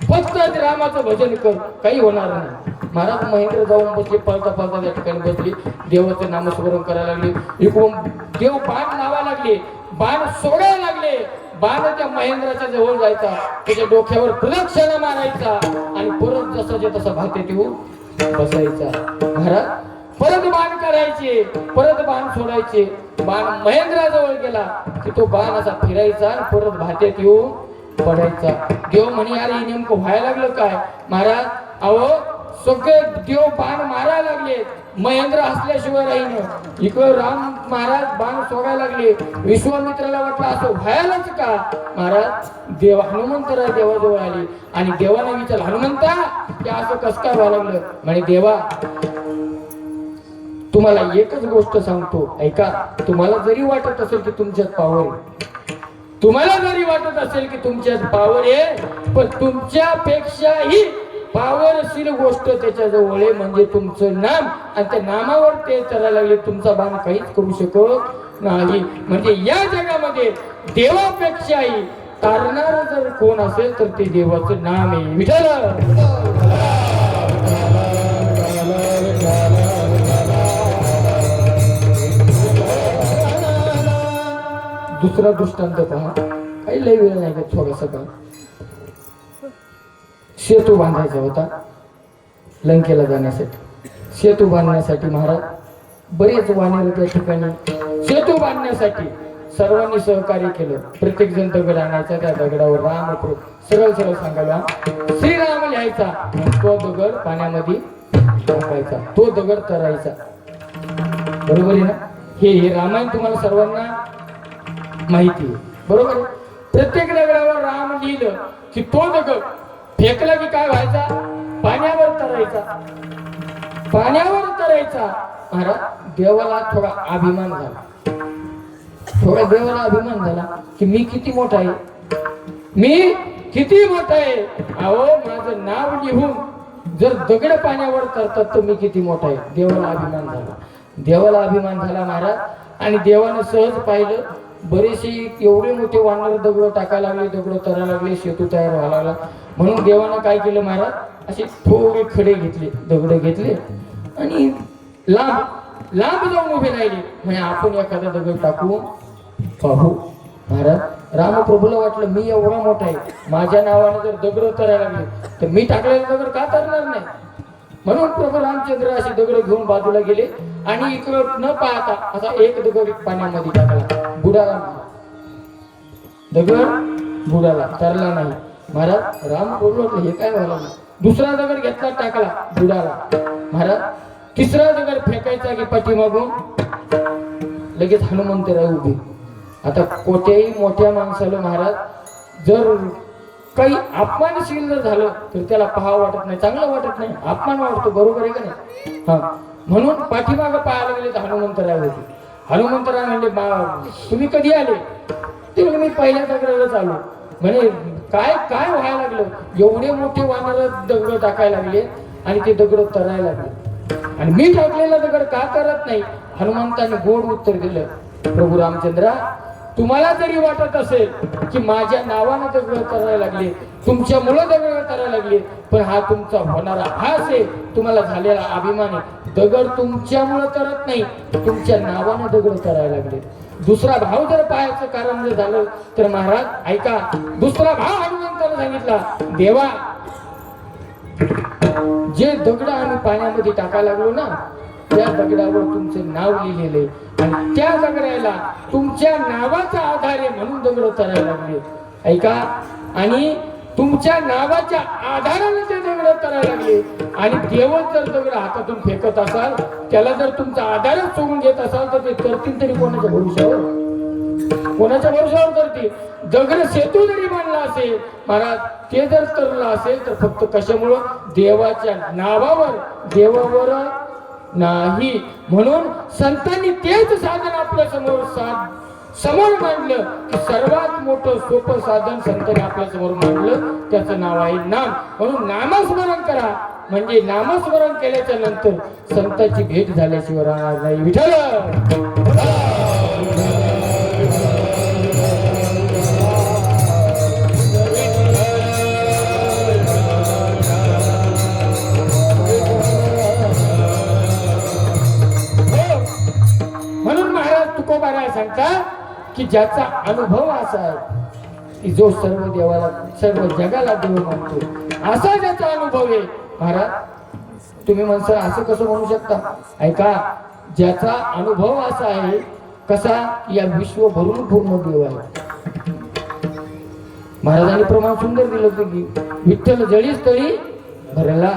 फक्त रामाचं भजन कर, काही होणार नाही. महाराज महेंद्र जाऊन बसले, पळता पळता त्या ठिकाणी बसली, देवाचं नामस्मरण करायला लागले. इकडून देव बाण लावायला लागले, बाण सोडायला लागले. बाण त्या महेंद्राच्या जवळ जायचा, त्याच्या डोक्यावर प्रदक्षिणा मारायचा आणि परत जसाच्या तसा भातेत येऊन बसायचा. महाराज परत बाण करायचे, परत बाण सोडायचे. बाण महेंद्राजवळ गेला की तो बाण असा फिरायचा आणि परत भातेत येऊन पडायचा. देव म्हणे अरे नेमकं व्हायला लागलं काय? महाराज अहो सगळे देव बाण मारायला लागले, महेंद्र हसल्याशिवाय राहीन. इकडं राम महाराज बाण सोडायला लागले. विश्वामित्राला वाटलं असं व्हायलाच का? महाराज देव हनुमंतराय देवाजवळ आले आणि देवाला विचारलं, हनुमंता की असं कसं काय व्हायला लागलं? म्हणे देवा तुम्हाला एकच गोष्ट सांगतो ऐका. तुम्हाला जरी वाटत असेल की तुमच्यात पावर आहे, तुम्हाला जरी वाटत असेल की तुमच्यात पावर आहे, पण तुमच्यापेक्षाही पावरशील गोष्ट त्याच्याजवळ आहे, म्हणजे तुमचं नाम. आणि त्या नामावर ते करायला लागले, तुमचा बाण काहीच करू शकत नाही. म्हणजे या जगामध्ये देवापेक्षाही तारणार जर कोण असेल तर ते देवाचं नाम आहे, विठ्ठल. दुसरा दृष्टांत पहा, काही लय वेळ नाही का, थोडासा का. सेतू बांधायचा होता लंकेला जाण्यासाठी. सेतू बांधण्यासाठी महाराज बरेच वानर त्या ठिकाणी सेतू बांधण्यासाठी सर्वांनी सहकार्य केलं. प्रत्येक जण दगड आणायचा, त्या दगडावर राम सरळ सरळ सांगायला श्रीराम लिहायचा, तो दगड पाण्यामध्ये टाकायचा, तो दगड तरायचा. बरोबर आहे ना? हे रामायण तुम्हाला सर्वांना माहिती आहे, बरोबर. प्रत्येक दगडावर राम लिहिलं की तो दगड फेकला की काय व्हायचा? पाण्यावर तरायचा, पाण्यावर तरायचा. महाराज देवाला थोडा अभिमान झाला, थोडा देवाला अभिमान झाला की मी किती मोठा आहे, मी किती मोठा आहे. अहो माझं नाव लिहून जर दगड पाण्यावर तरतात तर मी किती मोठा आहे. देवाला अभिमान झाला, देवाला अभिमान झाला महाराज. आणि देवानं सहज पाहिलं, बरेचसे एवढे मोठे वानर दगड टाकायला लागले, दगड तरायला लागले, सेतू तयार व्हायला लागला. म्हणून देवानं काय केलं महाराज, असे थोडे खडे घेतले, दगड घेतले आणि लांब लांब जाऊन उभे राहिले. म्हणजे आपण एखादा दगड टाकू पाहू. महाराज रामप्रभूला वाटलं मी एवढा मोठा आहे, माझ्या नावाने जर दगड तरायला लागले तर मी टाकलेले दगड का तरणार नाही. म्हणून प्रभू रामचंद्र असे दगड घेऊन बाजूला गेले आणि इकडं न पाहता असा एक दगड पाण्यामध्ये टाकला, बुडाला. दगड बुडाला, तरला नाही. महाराज राम बोललो हे काय व्हायला. दुसरा दगड घेतला, टाकला, बुडाला. महाराज तिसरा दगड फेकायचा की पाठीमागून लगेच हनुमंतराय उभे. आता कोठ्याही मोठ्या माणसाला महाराज जर काही अपमानशील जर झालं तर त्याला पाहावं वाटत नाही, चांगलं वाटत नाही, अपमान वाटतो, बरोबर आहे का नाही? हा, म्हणून पाठीमागं पाहायला गेले तर हनुमंतराय होते. हनुमंतराय म्हणले तुम्ही कधी आले? ते म्हणजे मी पहिल्या दगडालाच आलो. म्हणे काय काय व्हायला लागलं? एवढे मोठे वानर दगड टाकायला लागले आणि ते दगड तरायला लागले आणि मी टाकलेला दगड का करत नाही? हनुमंताने गोड उत्तर दिलं, प्रभू रामचंद्रा तुम्हाला जरी वाटत असेल की माझ्या नावानं दगड करायला लागले, तुमच्या मुलं दगड करायला लागले, पण हा तुमचा होणारा हास आहे, तुम्हाला झालेला अभिमान आहे. दगड तुमच्यामुळं करत नाही, तुमच्या नावानं दगड करायला लागले. दुसरा भाव जर पाहायचं कारण जर झालं तर महाराज ऐका, दुसरा भाव हनुमंताने सांगितला, देवा जे दगड आम्ही पाण्यामध्ये टाकायला लागलो ना त्या दगडावर तुमचं नाव लिहिलेले आणि त्या दगडाला तुमच्या नावाचा आधार आहे म्हणून दगड करायला लागले. ऐका, आणि तुमच्या नावाच्या आधाराने ते दगड करायला लागले आणि देवच जर दगड हातातून फेकत असाल, त्याला जर तुमचा आधारच सोडून घेत असाल तर ते करतील तरी कोणाच्या भरोशावर? कोणाच्या भरोशावर करतील? दगड सेतू जरी बांधला असेल महाराज, ते जर तरलं असेल तर फक्त कशामुळं? देवाच्या नावावर, देवावर नाही. म्हणून संतांनी तेच साधन आपल्या समोर मांडलं की सर्वात मोठं सोपं साधन संतांनी आपल्या समोर मांडलं, त्याचं नाव आहे नाम. म्हणून नामस्मरण करा, म्हणजे नामस्मरण केल्याच्या नंतर संतांची भेट झाल्याशिवाय राहणार नाही. विठ्ठल की ज्याचा अनुभव असा आहे की जो सर्व देवाला सर्व जगाला देव मानतो असा ज्याचा अनुभव आहे महाराज तुम्ही म्हणसाल असं कसं म्हणू शकता ऐका ज्याचा अनुभव असा आहे कसा या विश्व भरून पूर्ण देव आहे महाराजांनी प्रमाण सुंदर दिलं होतं की विठ्ठल जळीच तळी भरला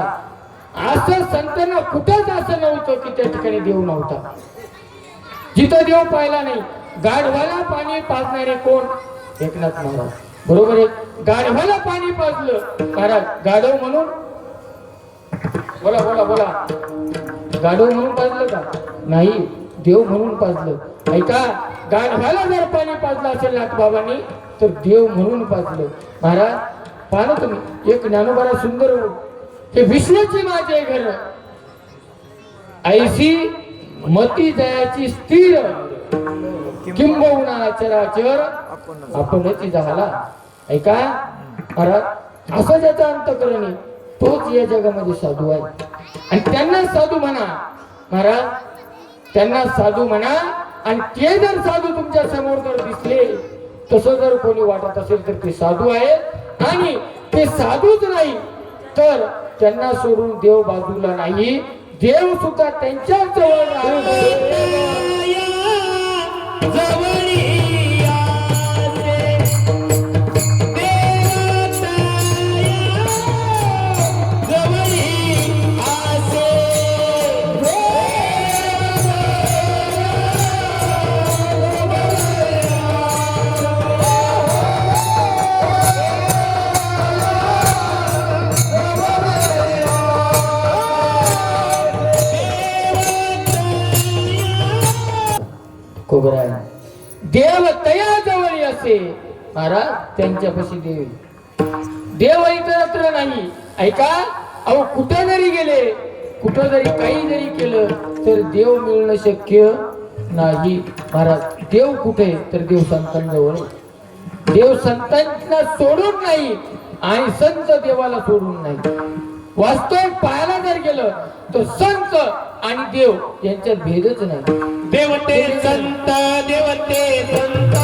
असं संतांना कुठंच असं नव्हतं की त्या ठिकाणी देव नव्हता जिथं देव पाहिला नाही गाढवाला पाणी पाजणारे कोण एकनाथ महाराज बरोबर आहे गाढवाला पाणी पाजलं महाराज गाढव म्हणून बोला बोला बोला गाढव म्हणून पाजलं का नाही देव म्हणून पाजलं ऐका गाढवाला जर पाणी पाजलं असेल नाथबाबांनी तर देव म्हणून पाजलं महाराज पाहा तुम्ही एक ज्ञानोबाला सुंदर हे विश्वची माझे घर ऐशी मती जयाची स्थिर किंबहुना चराचर आपणच झाला ऐका महाराज असं ज्याचा अंतकरण आहे तोच या जगामध्ये साधू आहे आणि त्यांना साधू म्हणा महाराज त्यांना साधू म्हणा आणि ते जर साधू तुमच्या समोर जर दिसले तसं जर कोणी वाटत असेल तर ते साधू आहेत आणि ते साधूच नाही तर त्यांना सोडून देव बाजूला नाही देव सुद्धा त्यांच्या जवळ देव तया जवळ असे महाराज त्यांच्यापाशी देव देव इतरत्र नाही ऐका अहो कुठं जरी गेले कुठं जरी काही जरी केलं तर देव मिळणं शक्य नाही महाराज देव कुठे तर देव संतांजवळ देव संतांना सोडून नाही आणि संत देवाला सोडून नाही वास्तव पाहायला जर गेलं तर संत आणि देव यांच्यात भेदच नाही देवते संत देवते संत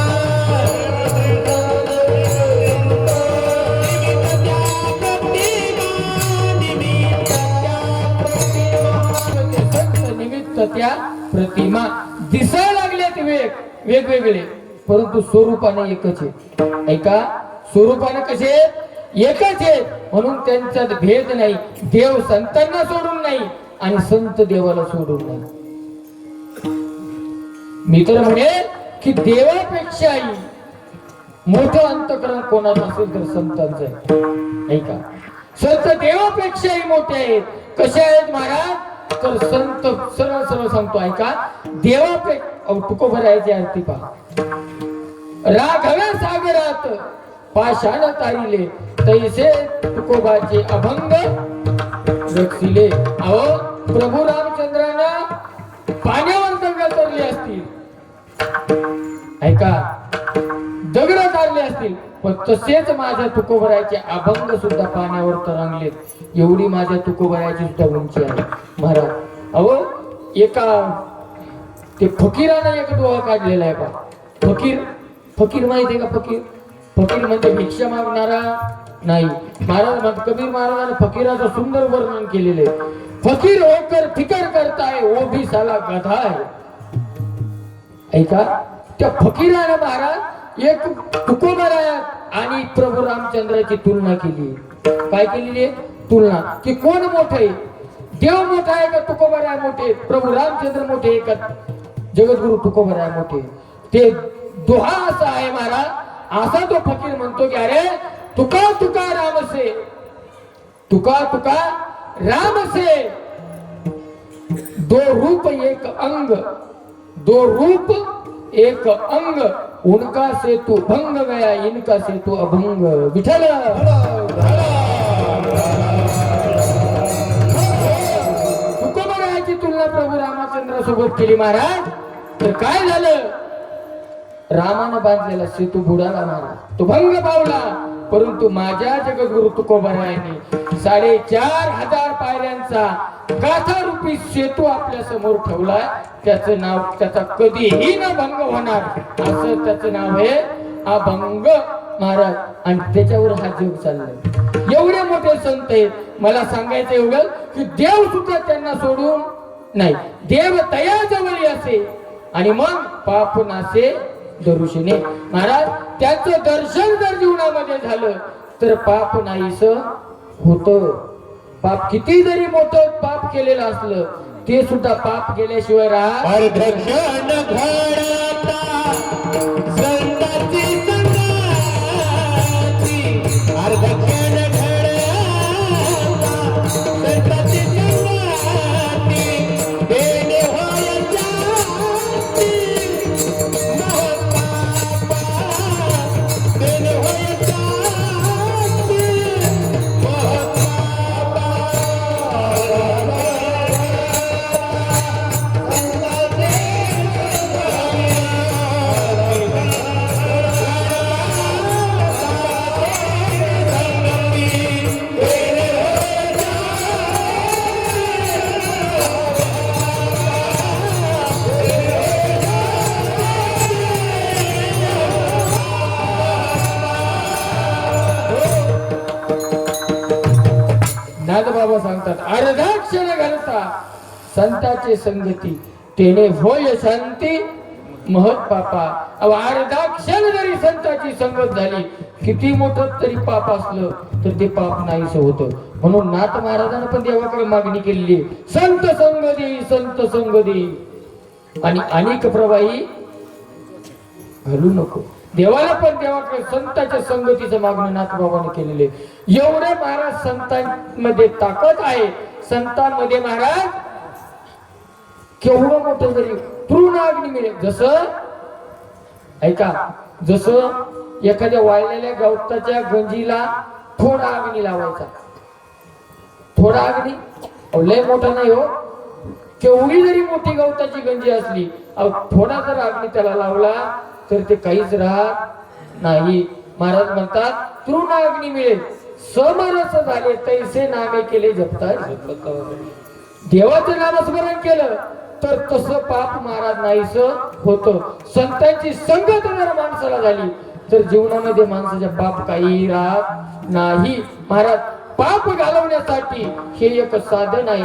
निमित्त त्या प्रतिमा दिसायला लागल्यात वेगवेगळे परंतु स्वरूपाने एकच आहे ऐका स्वरूपाने कसे एकच आहे म्हणून त्यांच्यात भेद नाही देव संतांना सोडून नाही आणि संत देवाला सोडून नाही मी तर म्हणे की देवापेक्षाही मोठं अंतकरण कोणाचं असेल तर संतांचं आहे ऐका संत देवापेक्षाही मोठे आहेत कसे आहेत महाराज तर संत सरळ सरळ सांगतो ऐका देवापेक्षा तुकोबरायची आरती पहा राघव्या सागरात पाषाण तारिले तैसे तुकोबाचे अभंग रक्षिले अहो प्रभू रामचंद्रांना पाण्यावर दगड तरले असतील ऐका दगड तारले असतील पण तसेच माझ्या तुकोबरायचे अभंग सुद्धा पाण्यावर तरंगलेत एवढी माझ्या तुकोबरायची सुद्धा उंची आहे महाराज अहो एका ते फकीराने एक दोहा काढलेला आहे पा फकीर माहिती आहे का फकीर म्हणजे भिक्षा मागणारा नाही महाराज कबीर महाराजांनी फकीराचं सुंदर वर्णन केलेले फकीर होकर फिकर करताय वो भी साला गधा आहे ऐका त्या फकीराने महाराज एक तुकोबराया आणि प्रभू रामचंद्राची तुलना केली काय केलेली आहे तुलना की कोण मोठे देव मोठा आहे का तुकोबराय मोठे प्रभू रामचंद्र मोठे का जगद्गुरु तुकोबराय मोठे ते दोहा असा आहे महाराज असा तो फकीर म्हणतो की अरे तुका तुका राम से तुका तुका राम से दो रूप एक अंग दो रूप एक अंग उनका से तू भंग गया इनका से तू अभंग विठ्ठल तुकोबरायाची तुलना प्रभू रामचंद्र सोबत केली महाराज तर काय झालं रामानं बांधलेला सेतू बुडाला महाराज तो भंग पावला परंतु माझ्या जगद्गुरु तुकोबारायांनी 4500 पायऱ्यांचा गाथारूपी सेतू आपल्या समोर ठेवलाय. त्याचं नाव त्याचा कधीही न भंग होणार असं त्याचं नाव आहे अभंग महाराज. आणि त्याच्यावर हा जग चाललाय. एवढे मोठे संत आहेत. मला सांगायचं एवढं की देव सुद्धा त्यांना सोडून नाही. देव तयाजवळी असे आणि मग पाप नासे दरुषीने. महाराज त्यांचं दर्शन जर जीवनामध्ये झालं तर पाप नाहीस होत. पाप किती जरी मोठं पाप केलेलं असलं ते सुद्धा पाप केल्याशिवाय राहत. अर्धक्षण घडता संताची संगाती, अर्धक्षण घडता संताची संगाती, देणे होय जाती महत्पापा, देणे होय जाती महत्पापा. नाथबाबा सांगतात अर्धा क्षण घालता संताचे संगती, तेने होय शांती महत पापा. अर्धा क्षण जरी संताची संगत झाली किती मोठं तरी पाप असलं तर ते पाप नाहीस होत. म्हणून नाथ महाराजांना पण देवाकडे मागणी केलेली संत संगती, संत संगती आणि अनेक प्रवाही घालू नको. देवाला पण देवाकडे संतांच्या संगतीचं मागणं नाथबाबाने केलेले. एवढे महाराज संतांमध्ये ताकद आहे. संतांमध्ये महाराज केवढं मोठं जरी पूर्ण अग्नी मिळेल. जसं ऐका, जसं एखाद्या वाळलेल्या गवताच्या गंजीला थोडा अग्नी लावायचा. थोडा अग्नी लय मोठा नाही हो. केवढी जरी मोठी गवताची गंजी असली थोडा जर अग्नी त्याला लावला तर ते काहीच राहत नाही. महाराज म्हणतात तृण अग्नी मिळेल. समरस झाले तैसे नामे केले जपता. देवाचं नामस्मरण केलं तर तसं पाप महाराज नाहीस होत. संतांची संगत जर माणसाला झाली तर जीवनामध्ये माणसाच्या पाप काही राहत नाही. महाराज पाप घालवण्यासाठी हे एक साधन आहे.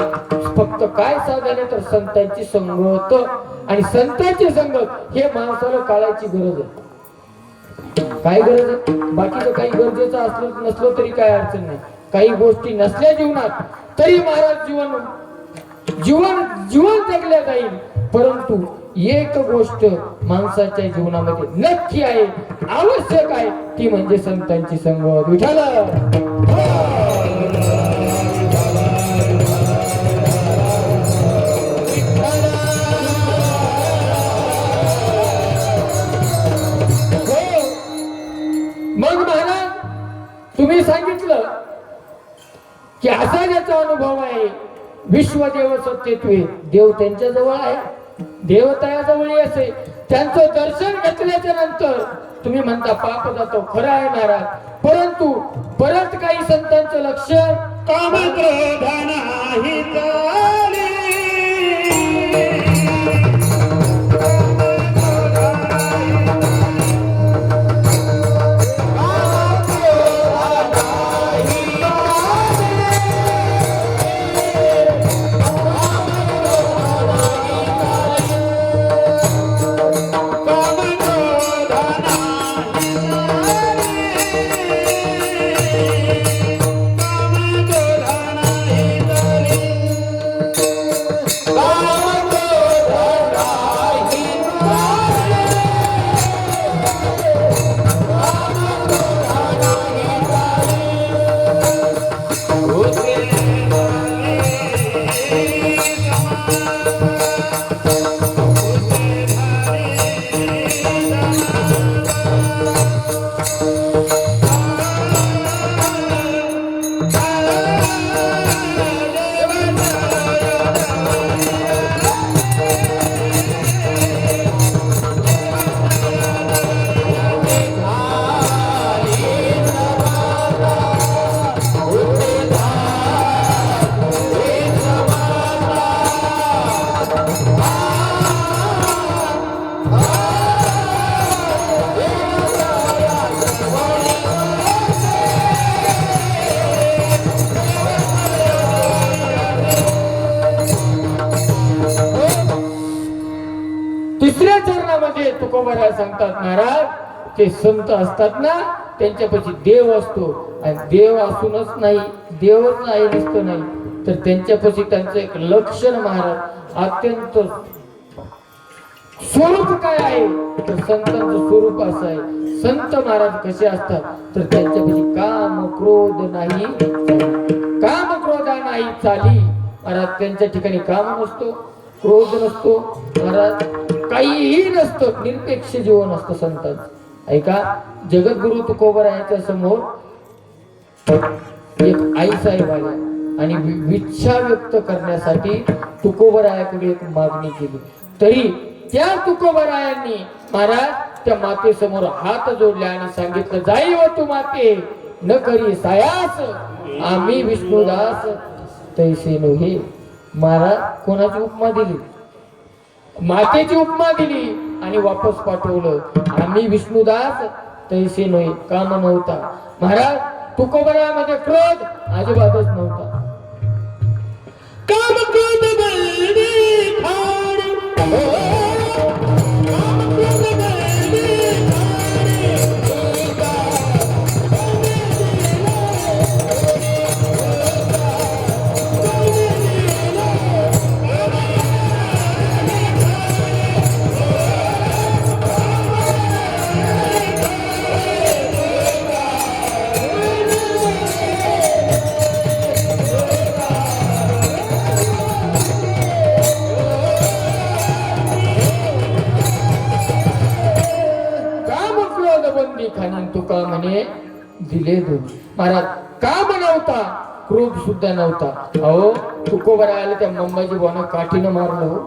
फक्त काय साधन आहे तर संतांची संगत. आणि संतांची संगत हे माणसाला काळाची गरज आहे. काय गरज आहे? बाकीचं काही गरजेचं असलं नसलं तरी काय अडचण नाही. काही गोष्टी नसल्या जीवनात तरी महाराज जीवन जगल्या जाईल. परंतु एक गोष्ट माणसाच्या जीवनामध्ये नक्की आहे, आवश्यक आहे, ती म्हणजे संतांची संगत. विठ्ठल मग महाराज तुम्ही सांगितलं की असा ज्याचा अनुभव आहे विश्वदेव सत्यत्वे, देव त्यांच्या जवळ आहे, देव तयाजवळ असे. त्यांचं दर्शन घेतल्याच्या नंतर तुम्ही म्हणता पाप जातो. खरं आहे महाराज. परंतु परत काही संतांचं लक्ष काम क्रोध नाही चाले. तुकोबराय सांगतात, महाराज ते संत असतात ना त्यांच्यापाशी देव असतो, आणि देव असूनच नाही, देवच नाही दिसतो नाही, तर त्यांच्यापाशी त्यांचं एक लक्षण महाराज अत्यंत स्वरूप काय आहे, तर संतांचं स्वरूप असं आहे. संत महाराज कसे असतात, तर त्यांच्यापाशी काम क्रोध नाही, काम क्रोधा नाही चाली. महाराज त्यांच्या ठिकाणी काम नसतो, क्रोध नसतो, महाराज काहीही नसतं, निरपेक्ष जीवन असतं संतांचं. ऐका, जगद्गुरु तुकोबरायांच्या समोर एक आई साहेब आल्या आणि विच्छा व्यक्त करण्यासाठी तुकोबरायाकडे एक मागणी केली. तरी त्या तुकोबरायांनी महाराज त्या मातेसमोर हात जोडले आणि सांगितलं, जाई व तू माते न करी सायास, आम्ही विष्णुदास तैसे नव्हे. महाराज कोणाची उपमा दिली? मातेची उपमा दिली आणि वापस पाठवलं, आम्ही विष्णुदास तैसे नव्हे. काम नव्हता महाराज, तुकोबरामध्ये क्रोध अजिबातच नव्हता. काम क्रोध बळी ठाणे, काम क्रोध बळी ठाणे, खाणी तुका म्हणे दिले दोन. महाराज काम नव्हता, क्रोध सुद्धा नव्हता. अहो तुकोबरायाला त्या मंबाजी भावानं काठीनं मारलं. हो,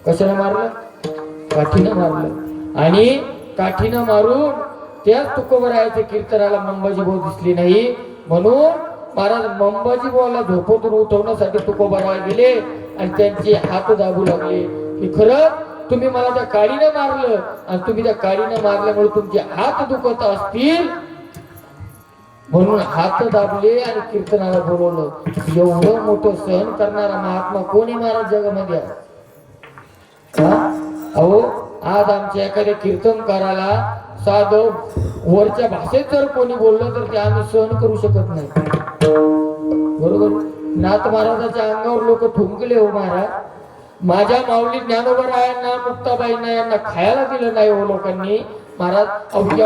कशाला मारलं? काठीनं मारलं. आणि काठीनं मारून त्याच तुकोबरायाच्या कीर्तनाला मंबाजी भाऊ दिसली नाही, म्हणून महाराज मंबाजी भावाला झोपेतून उठवण्यासाठी तुकोबराय गेले आणि त्यांचे हात दाबू लागले की खरं तुम्ही मला त्या काडीनं मारलं, आणि तुम्ही त्या काडीनं मारल्यामुळे तुमचे हात दुखत असतील म्हणून हात दाबले आणि कीर्तनाला बोलवलं. एवढं मोठं सहन करणारा महात्मा कोणी महाराज जगामध्ये? अहो आज आमच्या एखाद्या कीर्तनकाराला साधं वरच्या भाषेत जर कोणी बोललं तर ते आम्ही सहन करू शकत नाही. बरोबर? नाथ महाराजाच्या अंगावर लोक थुंकले. हो महाराज, माझ्या माऊली ज्ञानोबरायांना मुक्ताबाईंना यांना खायला दिलं नाही हो लोकांनी. महाराज अहो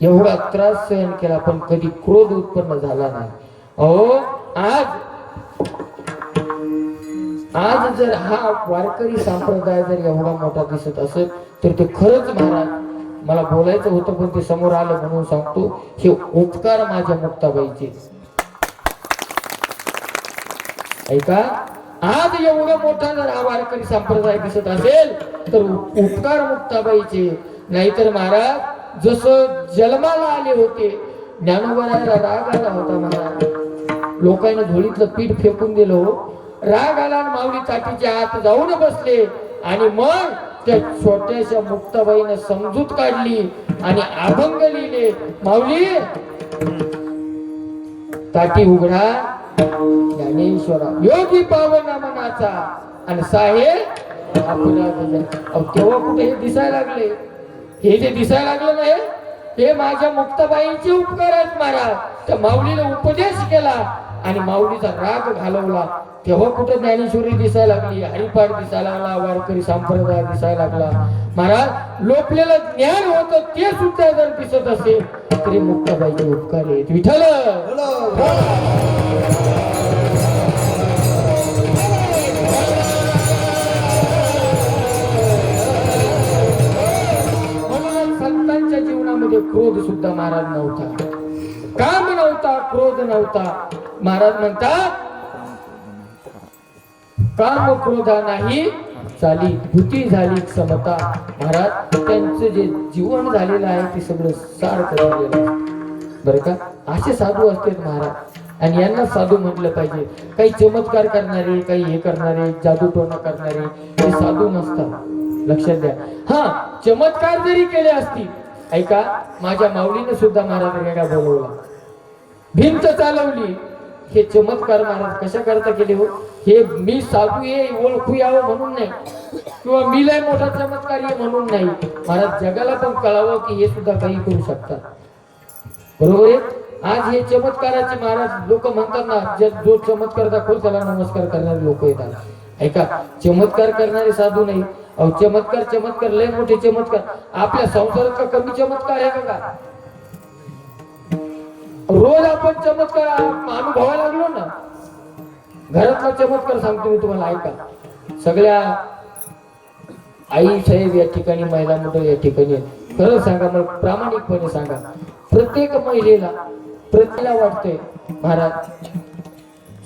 एवढा त्रास सहन केला पण कधी क्रोध उत्पन्न झाला नाही. अहो आज जर हा वारकरी संप्रदाय जर एवढा मोठा दिसत असेल तर ते खरंच महाराज मला बोलायचं होतं पण ते समोर आलं म्हणून सांगतो, हे उपकार माझ्या मुक्ताबाईचे. ऐका, आज एवढा मोठा जर हा वारकरी संप्रदाय दिसत असेल तर उपकार मुक्ताबाईचे. नाहीतर महाराज जसं जन्माला आले होते ज्ञानोबरायाला राग आला होता महाराज, लोकांनी धुळीतलं पीठ फेकून दिलं. राग आला आणि माऊली चाटीच्या आत जाऊन बसले आणि मग त्या छोट्याशा मुक्ताबाईनं समजूत काढली आणि अभंग लिहिले. माऊली ताटी उघडा ज्ञानेश्वरा योगी पावना मनाचा आणि साहेब आपला. तेव्हा कुठे हे दिसायला लागले? हे जे दिसायला लागलं नाही हे माझ्या मुक्ताबाईंचे उपकार आहेत महाराज. त्या माऊलीला उपदेश केला आणि माऊलीचा राग घालवला तेव्हा कुठे ज्ञानेश्वरी दिसायला लागली, हरिपाठ दिसायला लागला, वारकरी संप्रदाय दिसायला लागला. महाराज लोपलेलं ज्ञान होतं ते सुद्धा जर दिसत असेल तरी मुक्ताबाईचे उपकार आहेत. विठ्ठल म्हणून संतांच्या जीवनामध्ये क्रोध सुद्धा महाराज नव्हता, काम नव्हता, क्रोध नव्हता. महाराज म्हणतात काम क्रोधा नाही चाली, भूती झाली समता. महाराज त्यांचं जे जीवन झालेलं आहे ते सगळं सारखं झालेलं आहे बरं का. असे साधू असतात महाराज आणि यांना साधू म्हटलं पाहिजे. काही चमत्कार करणारे, काही हे करणारे, जादूटोणा करणारे हे साधू नसतात, लक्षात द्या. हा चमत्कार जरी केले असतील, ऐका माझ्या माऊलीने सुद्धा महाराज रेडा बोलवला, भिंत चालवली, हे चमत्कार महाराज कशा करता केले हो? हे मी साधू हे ओळखू यावं म्हणून नाही, किंवा मी लय मोठा चमत्कारी आहे म्हणून नाही, महाराज जगाला पण कळावं की हे सुद्धा काही करू शकतात. बरोबर आहे. आज हे चमत्काराचे महाराज लोक म्हणतात ना, जो चमत्कार दाखवल त्याला नमस्कार करणारे लोक येतात. ऐका, चमत्कार करणारे साधू नाही. अहो चमत्कार लय मोठे चमत्कार आपल्या संसारात का कमी चमत्कार आहे का? रोज आपण चमत्कार अनुभवायला लागलो ना. घरातला चमत्कार सांगतो मी तुम्हाला, ऐका. सगळ्या आई साहेब या ठिकाणी, महिला मंडळ या ठिकाणी, खरं सांगा मग, प्रामाणिकपणे सांगा, प्रत्येक महिलेला प्रत्येकाला वाटतंय महाराज,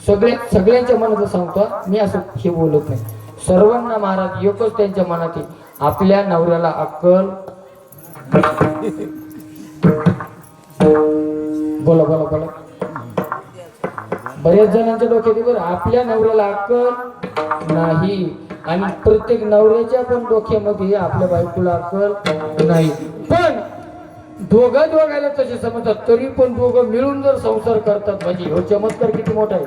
सगळ्यांच्या मनात सांगतो मी, असं हे बोलत नाही, सर्वांना महाराज एकच त्यांच्या मनात आहे, आपल्या नवऱ्याला अक्कल. बोला बोला बोला. बऱ्याच जणांच्या डोक्यात बरं, आपल्या नवऱ्याला अक्कल नाही, आणि प्रत्येक नवऱ्याच्या पण डोक्यामध्ये आपल्या बायकोला अक्कल नाही. पण दोघायला तसे समजतात, तरी पण दोघं मिळून जर संसार करतात म्हणजे हो चमत्कार किती मोठा आहे.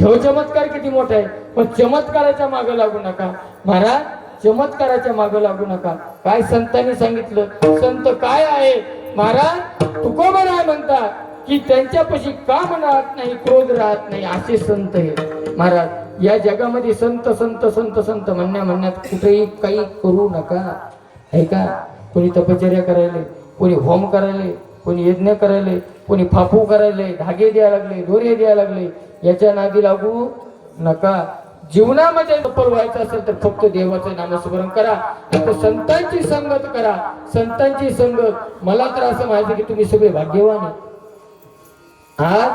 हो चमत्कार किती मोठा आहे. पण चमत्काराच्या मागे लागू नका महाराज, चमत्काराच्या मागे लागू नका. काय संतांनी सांगितलं, संत काय आहे महाराज, तुकोबराय म्हणतात की त्यांच्यापाशी काम राहत नाही, क्रोध राहत नाही, असे संत आहे महाराज. या जगामध्ये संत संत संत संत म्हणण्यात कुठेही काही करू नका. ऐका, कोणी तपश्चर्या करायले, कोणी होम करायले, कोणी यज्ञ करायले, कोणी फाफू करायले, धागे द्यायला लागले, दोरे द्यायला लागले, याच्या नादी लागू नका. जीवनामध्ये सफल व्हायचं असेल तर फक्त देवाचं नामस्मरण करा, आता संतांची संगत करा. संतांची संगत, मला तर असं माहिती की तुम्ही सगळे भाग्यवान आहे. आज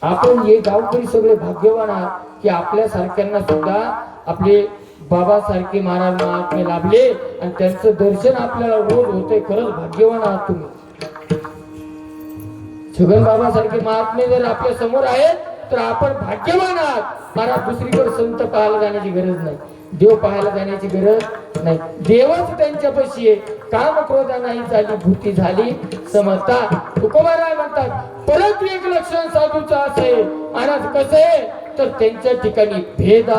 आपण हे गावकरी सगळे भाग्यवान आहात की आपल्या सारख्यांना सुद्धा आपले बाबा सारखे महाराज महात्मे लाभले आणि त्यांचं दर्शन आपल्याला रोज होतंय. खरंच भाग्यवान आहात तुम्ही. छगन बाबा सारखे महात्मे जर आपल्या समोर आहेत तर आपण भाग्यवान आहात महाराज. दुसरीकडे संत पाहायला जाण्याची गरज नाही, देव पाहायला जाण्याची गरज नाही. देवच त्यांच्यापाशी आहे. काम क्रोधा नाही झाली, भूती झाली समता. तुकोबाराय म्हणतात, परत एक लक्षण साधूचं असं आहे महाराज. कसं आहे तर त्यांच्या ठिकाणी भेद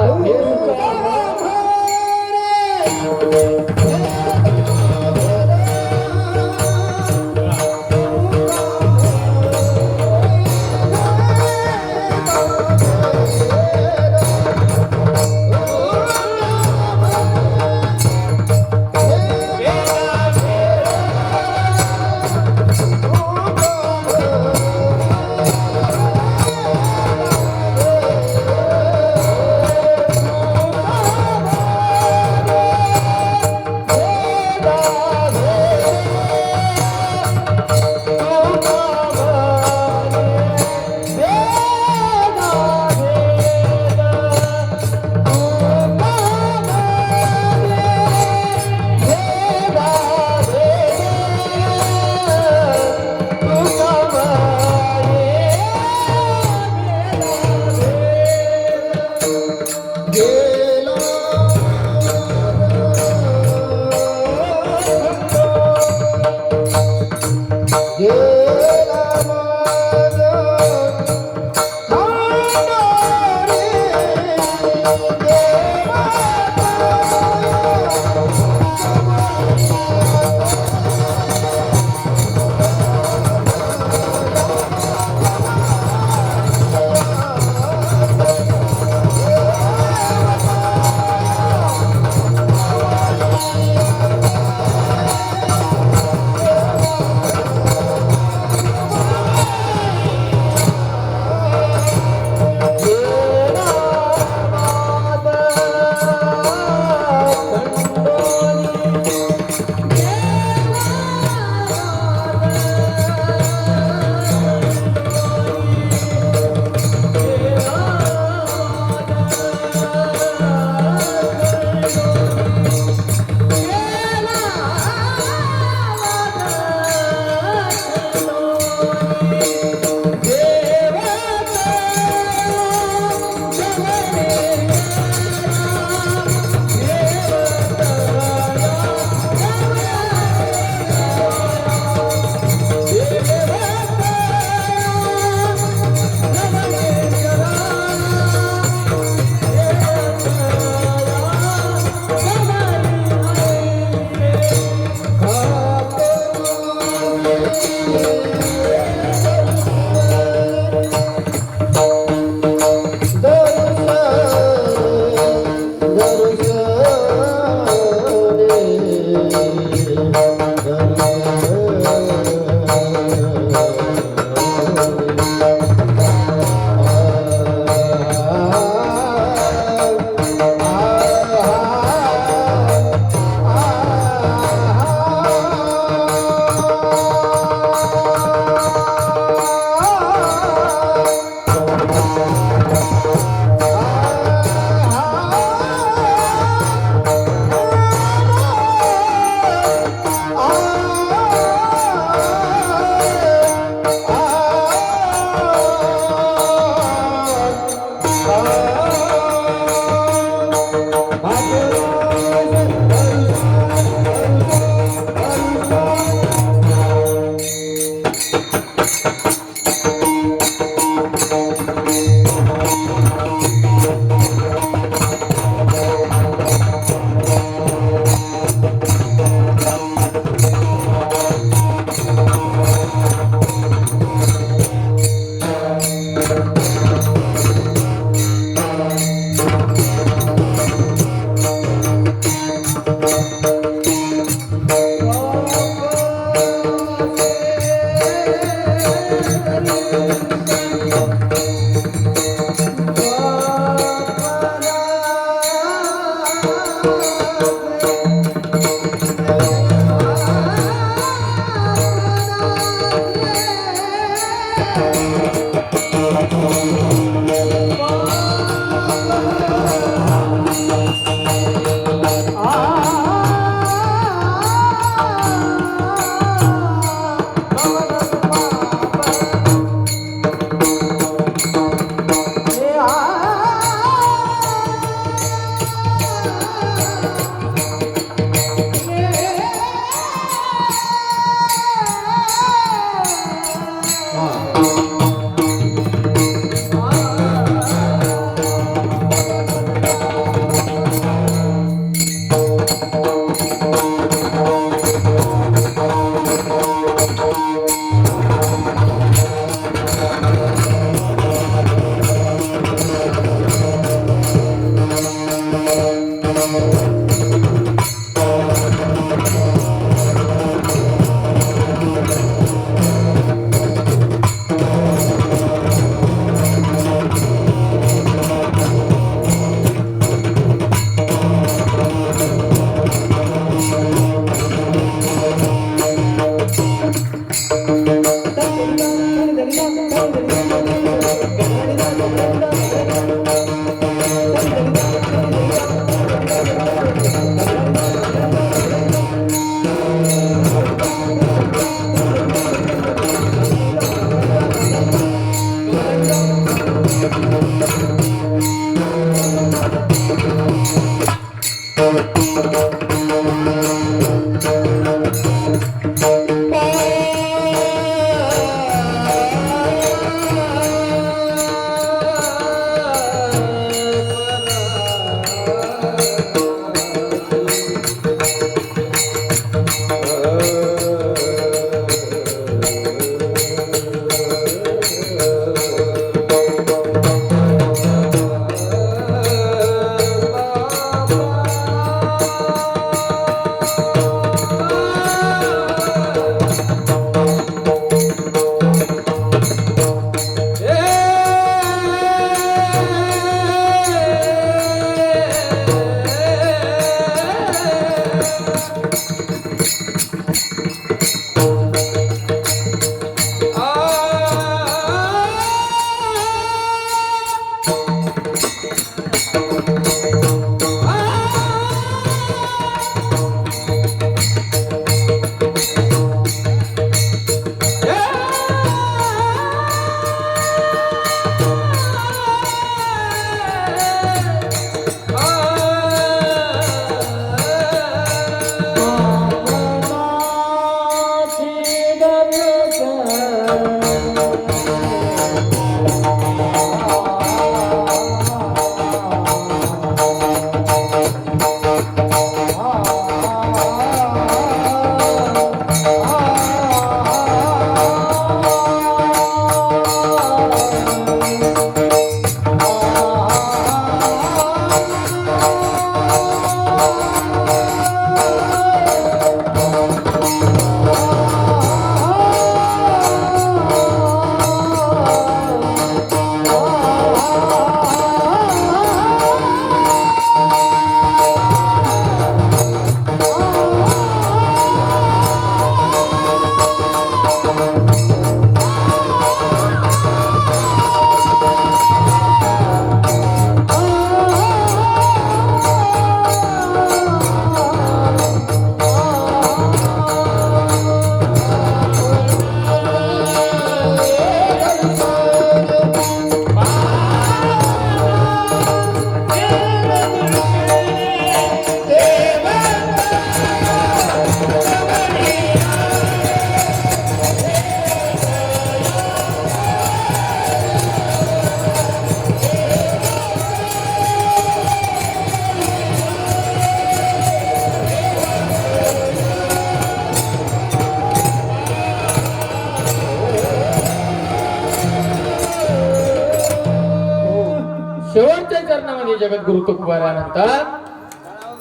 शेवटच्या चरणामध्ये जगद्गुरु तुकोबारानंतर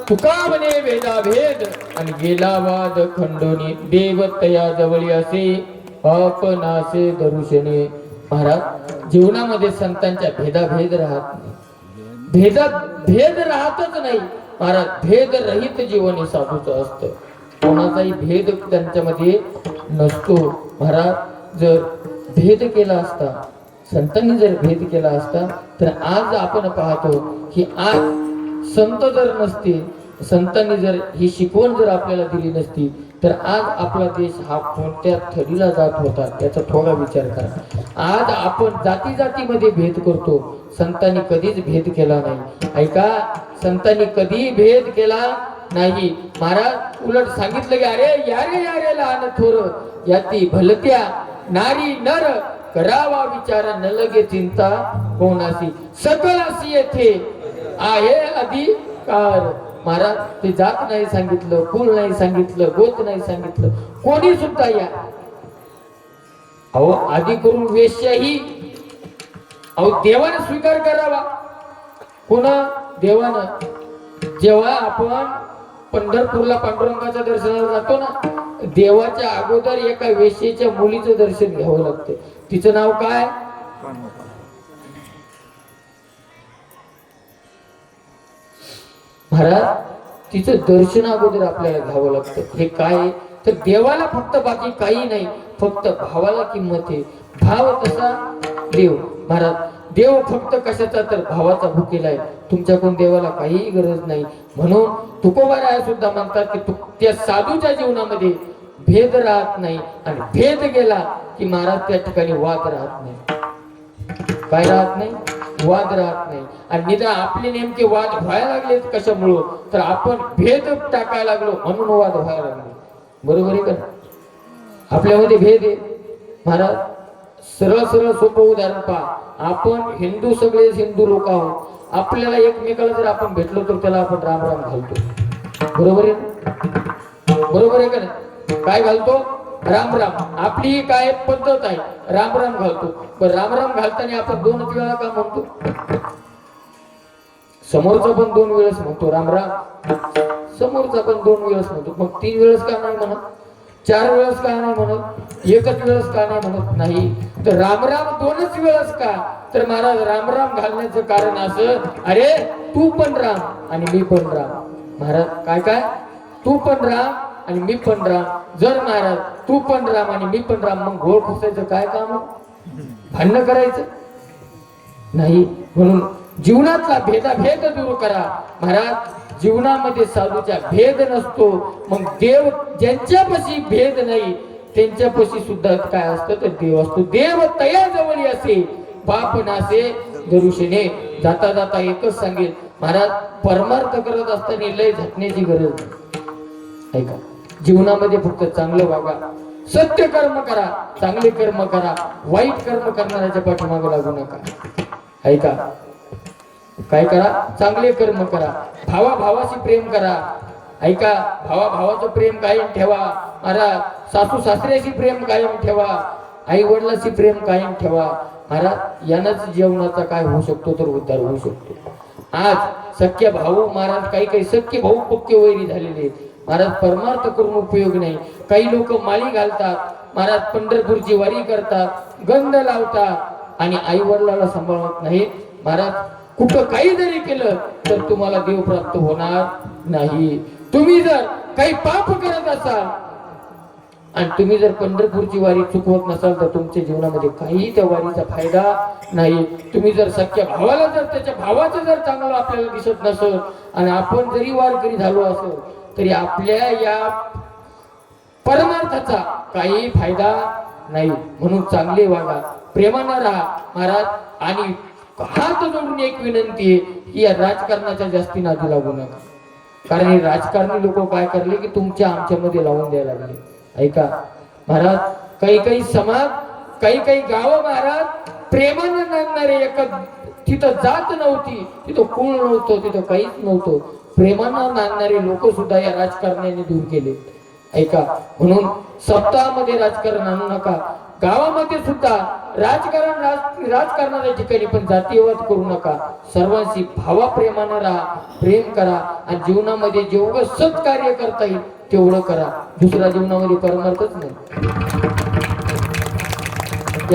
तुका म्हणे वेदाभेद आणि गेला वाद खंडोनी देव तया जवळी असे अपनासे दरुशने. महाराज, जीवनामध्ये संतांच्या भेदाभेद राहत नाही, भेद राहतच नाही, महाराज भेदरहित जीवन हे साधूचं असतं. कोणाचाही भेद त्यांच्यामध्ये नसतो. महाराज जर भेद केला असता, संतांनी जर भेद केला असता, तर आज आपण पाहतो की आज संत जर नसते, संतांनी जर ही शिकवण जर आपल्याला दिली नसती, तर आज आपला देश हा कोणत्या थडीला जात होता याचा थोडा विचार करा. आज आपण जाती जातीमध्ये भेद करतो. संतांनी कधीच भेद केला नाही. ऐका, संतांनी कधी भेद केला नाही. महाराज उलट सांगितलं की अरे यारे लहान थोर याती भलत्या नारी नर करावा विचार न लगे चिंता कोणासी सकलासी येथे आहे अधिकार. महाराज ते जात नाही सांगितलं, कुल नाही सांगितलं, गोत नाही सांगितलं, कोणी सुद्धा या. अहो आधी करून वेश्याही अहो देवाने स्वीकार करावा. पुन्हा देवानं जेव्हा आपण पंढरपूरला पांडुरंगाच्या दर्शनाला जातो ना, देवाच्या अगोदर एका वेश्येच्या मुलीचं दर्शन घ्यावं लागतं. तिचं नाव काय? महाराज तिचं दर्शन अगोदर आपल्याला घ्यावं लागतं. हे काय तर देवाला फक्त, बाकी काही नाही, फक्त भावाला किंमत आहे. भाव कसा देव. महाराज देव फक्त कशाचा तर भावाचा भुकेला आहे. तुमच्याकडून देवाला काहीही गरज नाही. म्हणून तुकोबाराया सुद्धा म्हणतात की त्या साधूच्या जीवनामध्ये भेद राहत नाही, आणि भेद गेला की महाराज त्या ठिकाणी वाद राहत नाही. काय राहत नाही? वाद राहत नाही. आणि निदान आपले नेमके वाद व्हायला लागले कशामुळं, तर आपण भेद टाकायला लागलो म्हणून वाद व्हायला लागले. बरोबर आहे का? आपल्यामध्ये भेद आहे. महाराज सरळ सरळ सोपं उदाहरण पहा. आपण हिंदू, सगळे हिंदू लोक आहोत. आपल्याला एकमेकाला जर आपण भेटलो तर त्याला आपण राम राम घालतो. बरोबर आहे? बरोबर आहे का नाही? काय घालतो? राम राम. आपली काय पद्धत आहे, राम राम घालतो. पण राम राम घालताना आपण दोनच वेळा का म्हणतो? समोरचा पण 2 वेळेस म्हणतो राम राम, समोरचा पण 2 वेळेस म्हणतो. मग 3 वेळेस का नाही म्हणत? 4 वेळेस का नाही म्हणत? एकच वेळेस का नाही म्हणत? नाही तर राम राम 2च वेळेस का? तर महाराज राम राम घालण्याचं कारण असं, अरे तू पण राम आणि मी पण राम. महाराज काय काय? तू पण राम आणि मी पण राम. जर महाराज तू पण राम आणि मी पण राम, मग घोळ खुसायचं काय काम? भांडण करायचं नाही. म्हणून जीवनातला भेदाभेद दूर करा. महाराज जीवनामध्ये साधूच्या भेद नसतो. मग देव ज्यांच्यापाशी भेद नाही त्यांच्यापाशी सुद्धा काय असतं तर देव असतो. देव तया जवळी असे बाप नासे दरुषेने. जाता जाता एकच सांगेल महाराज, परमार्थ करत असताना लय झटण्याची गरज नाही. ऐका, जीवनामध्ये फक्त चांगलं वागा, सत्य कर्म करा, चांगले कर्म करा, वाईट कर्म करणाऱ्याच्या पाठीमागे लागू नका. ऐका, काय करा? चांगले कर्म करा, भावा भावाशी प्रेम करा. ऐका, भावा भावाचं प्रेम कायम ठेवा. महाराज सासू सासऱ्याशी प्रेम कायम ठेवा, आई वडिलांशी प्रेम कायम ठेवा. महाराज यानंच जीवनाचा काय होऊ शकतो तर उद्धार होऊ शकतो. आज सख्य भाऊ महाराज, काही सख्य भाऊ पक्के वैरी झालेले. महाराज परमार्थ करून उपयोग नाही. काही लोक माळी घालतात, महाराज पंढरपूरची वारी करतात, गंध लावतात आणि आई वडिलाला सांभाळत नाहीत. महाराज कुठं काही जरी केलं तर तुम्हाला देव प्राप्त होणार नाही. तुम्ही जर काही पाप करत असाल आणि तुम्ही जर पंढरपूरची वारी चुकवत नसाल तर तुमच्या जीवनामध्ये काही त्या वारीचा फायदा नाही. तुम्ही जर सख्या भावाला जर त्याच्या भावाचं जर चांगलं आपल्याला दिसत नसेल आणि आपण जरी वारकरी झालो असेल तरी आपल्या या परमार्थाचा काही फायदा नाही. म्हणून चांगले वागा, प्रेमानं राहा महाराज. आणि हात जोडून एक विनंती आहे की या राजकारणाच्या जास्ती नादी लागू नका. कारण हे राजकारणी लोक काय करले की तुमच्या आमच्यामध्ये लावून द्यायला लागले. ऐका महाराज, काही समाज, काही गाव महाराज प्रेमानं नांदणारे, एक तिथं जात नव्हती, तिथं कुळ नव्हतं, तिथं काहीच नव्हतं, प्रेमानं नांदणारे लोक सुद्धा या राजकारण्याने दूर केले. ऐका, म्हणून सप्ताहामध्ये राजकारण आणू नका. गावामध्ये सुद्धा राजकारणाच्या ठिकाणी पण जातीयवाद करू नका. सर्वांशी भावाप्रेमानं राहा, प्रेम करा आणि जीवनामध्ये जेवढं सत्कार्य करता येईल तेवढं करा. दुसऱ्या जीवनामध्ये परमार्थच नाही.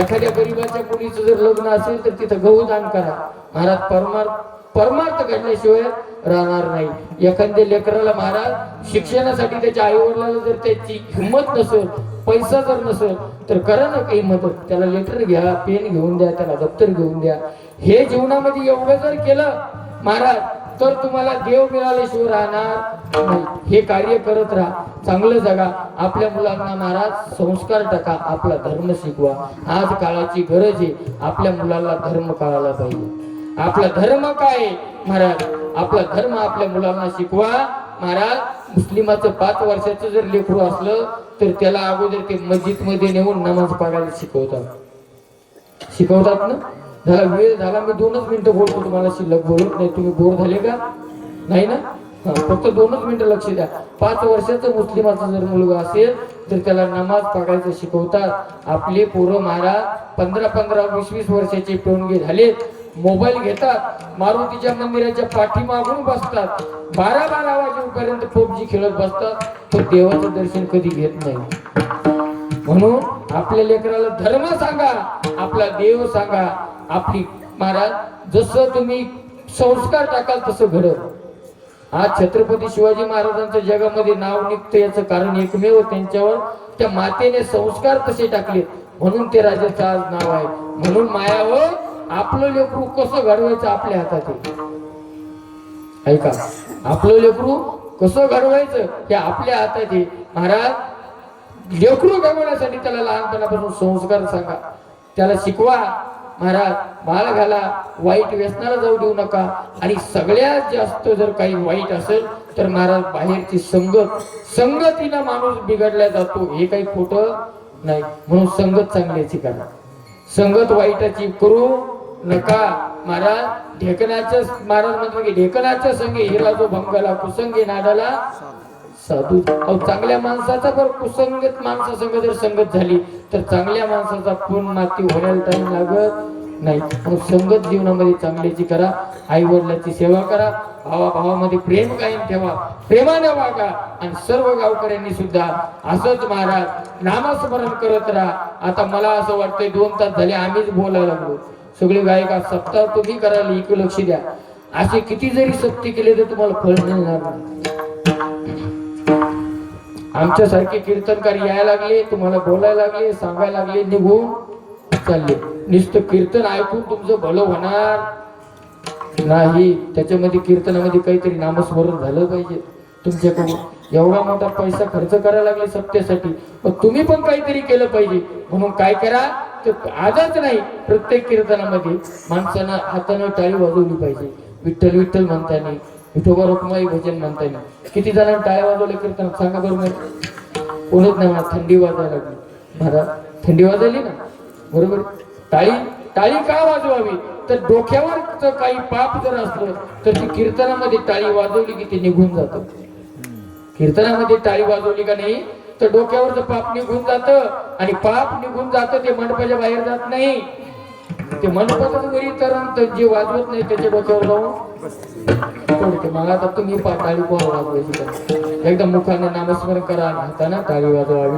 एखाद्या गरीबाच्या मुलीचं जर लग्न असेल तर तिथं गहू दान करा. महाराज परमार्थ घडल्याशिवाय राहणार नाही. एखाद्या लेकराला महाराज शिक्षणासाठी त्याच्या आई वडिलांना जर त्याची हिंमत नसेल, पैसा जर नसेल, तर करा ना काही मदत. त्याला लेटर घ्या, पेन घेऊन द्या, त्याला दप्तर घेऊन द्या. हे जीवनामध्ये एवढं जर केलं महाराज तर तुम्हाला देव मिळाल्याशिवाय राहणार नाही. हे कार्य करत राहा, चांगलं जगा. आपल्या मुलांना महाराज संस्कार टाका, आपला धर्म शिकवा. आज काळाची गरज आहे, आपल्या मुलाला धर्म कळायला पाहिजे. आपला धर्म काय आहे महाराज, आपला धर्म आपल्या मुलांना शिकवा. महाराज मुस्लिमाचं 5 वर्षाचं जर लेकरू असलं तर त्याला अगोदर ते मस्जिद मध्ये नेऊन नमाज पढायला शिकवतात ना. झाला वेळ झाला, मी 2च मिनिटं बोलतो, तुम्हाला शिल्लक बोलत नाही. तुम्ही बोर झाले का नाही ना? फक्त 2च मिनिटं लक्ष द्या. 5 वर्षाचं मुस्लिमाचा जर मुलगा असेल तर त्याला नमाज पढायचं शिकवतात. आपले पोरं महाराज 15-15, 20-20 वर्षाचे टोनगे झाले, मोबाईल घेतात, मारुतीच्या मंदिराच्या पाठीमागून बसतात, 12-12 वाजेपर्यंत पबजी खेळत बसतात, पण देवाचं दर्शन कधी घेत नाही. म्हणून आपल्या लेकराला धर्म सांगा, आपला देव सांगा. आपली महाराज जसं तुम्ही संस्कार टाकाल तसं घडत. आज छत्रपती शिवाजी महाराजांचं जगामध्ये नाव निघतं याचं कारण एकमेव त्यांच्यावर त्या मातेने संस्कार तसे टाकले म्हणून ते राजाचं आज नाव आहे. म्हणून माया हो, आपलं लेकरू कसं घडवायचं आपल्या हातात आहे. ऐका, आपलं लेकरू कसं घडवायचं हे आपल्या हातात आहे. महाराज लेकरू घडवण्यासाठी त्याला लहानपणापासून संस्कार सांगा, त्याला शिकवा. महाराज बाळ घाला, वाईट व्यसनाला जाऊ देऊ नका. आणि सगळ्यात जास्त जर काही वाईट असेल तर महाराज बाहेरची संगतीनं माणूस बिघडला जातो, हे काही खोटं नाही. म्हणून संगत चांगल्याची करा, संगत वाईटाची करू नका. महाराज ढेकणाच्या महाराज म्हणतो की ढेकणाच्या संगे हिरा जो भंगाला, कुसंगे नाडाला साधू. चांगल्या माणसाचा बरं कुसंगत माणसासंग जर संगत झाली तर चांगल्या माणसाचा पूर्ण माती होण्याला टाइम लागत नाही. म्हणून संगत जीवनामध्ये चांगल्याची करा. आई वडिलांची सेवा करा, भावाभावामध्ये प्रेम कायम ठेवा, प्रेमाने वागा. आणि सर्व गावकऱ्यांनी सुद्धा असंच महाराज नामस्मरण करत राहा. आता मला असं वाटतंय 2 तास झाले आम्हीच बोलायला लागलो. सगळे गायक सप्ताह तुम्ही करायला इकडे लक्ष द्या. असे किती जरी सक्ती केले तर तुम्हाला फळ मिळणार नाही. आमच्यासारखे कीर्तनकार यायला लागले, तुम्हाला बोलायला लागले, सांगायला लागले, निघून चालले. नुसतं कीर्तन ऐकून तुमचं भलं होणार नाही. त्याच्यामध्ये कीर्तनामध्ये काहीतरी नामस्मरण झालं पाहिजे. तुमच्याकडून एवढा मोठा पैसा खर्च करायला लागले सत्यासाठी, पण तुम्ही पण काहीतरी केलं पाहिजे. म्हणून काय करा तर आजच नाही, प्रत्येक कीर्तनामध्ये माणसानं हातानं टाळी वाजवली पाहिजे. विठ्ठल विठ्ठल म्हणताना, विठोबा रुक्माई भजन म्हणताना किती जणांनी टाळ्या वाजवल्या कीर्तनात सांगा बरोबर? कोणच नाही. मला थंडी वाजायला लागली महाराज, थंडी वाजवली ना बरोबर. टाळी का वाजवावी तर डोक्यावर काही पाप जर असलं तर ती कीर्तनामध्ये टाळी वाजवली की ते निघून जातं. कीर्तनामध्ये टाळी वाजवली का नाही तर डोक्यावरचं पाप निघून जातं. आणि पाप निघून जातं ते मंडपाच्या बाहेर जात नाही. ते मंडपातच वरी तर जे वाजवत नाही त्याच्या डोक्यावर जाऊन पडते. मग आता तुम्ही टाळी कोण वाजवायची? एकदा मुखाने नामस्मरण करा आणि हाताने टाळी वाजवावी.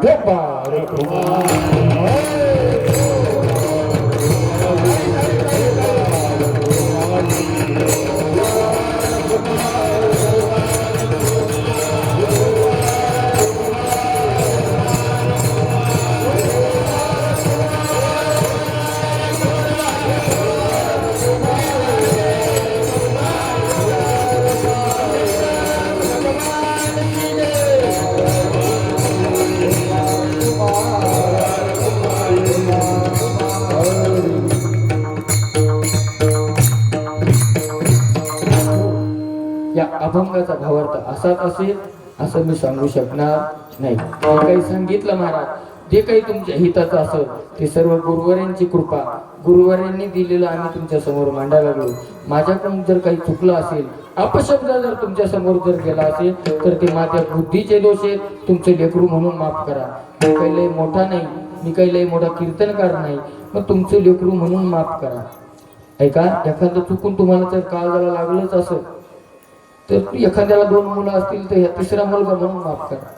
या अभंगाचा भावार्थ असाच असेल असं मी सांगू शकणार नाही. जे काही सांगितलं महाराज, जे काही तुमच्या हिताचं असेल ते सर्व गुरुवारांची कृपा, गुरुवारांनी दिलेलं आम्ही तुमच्या समोर मांडायला लागलो. माझ्याकडून जर काही चुकलं असेल, अपशब्द जर तुमच्या समोर जर गेला असेल तर ते माझ्या बुद्धीचे दोष आहेत. तुमचे लेकरू म्हणून माफ करा. मी काही लय मोठा नाही, मी काही लय मोठा कीर्तनकार नाही, मग तुमचे लेकरू म्हणून माफ करा. ऐका, एखादं चुकून तुम्हाला जर काळजाला लागलंच असेल तर एखाद्याला 2 मुलं असतील तर 3रा मुलगा म्हणून माफ करा.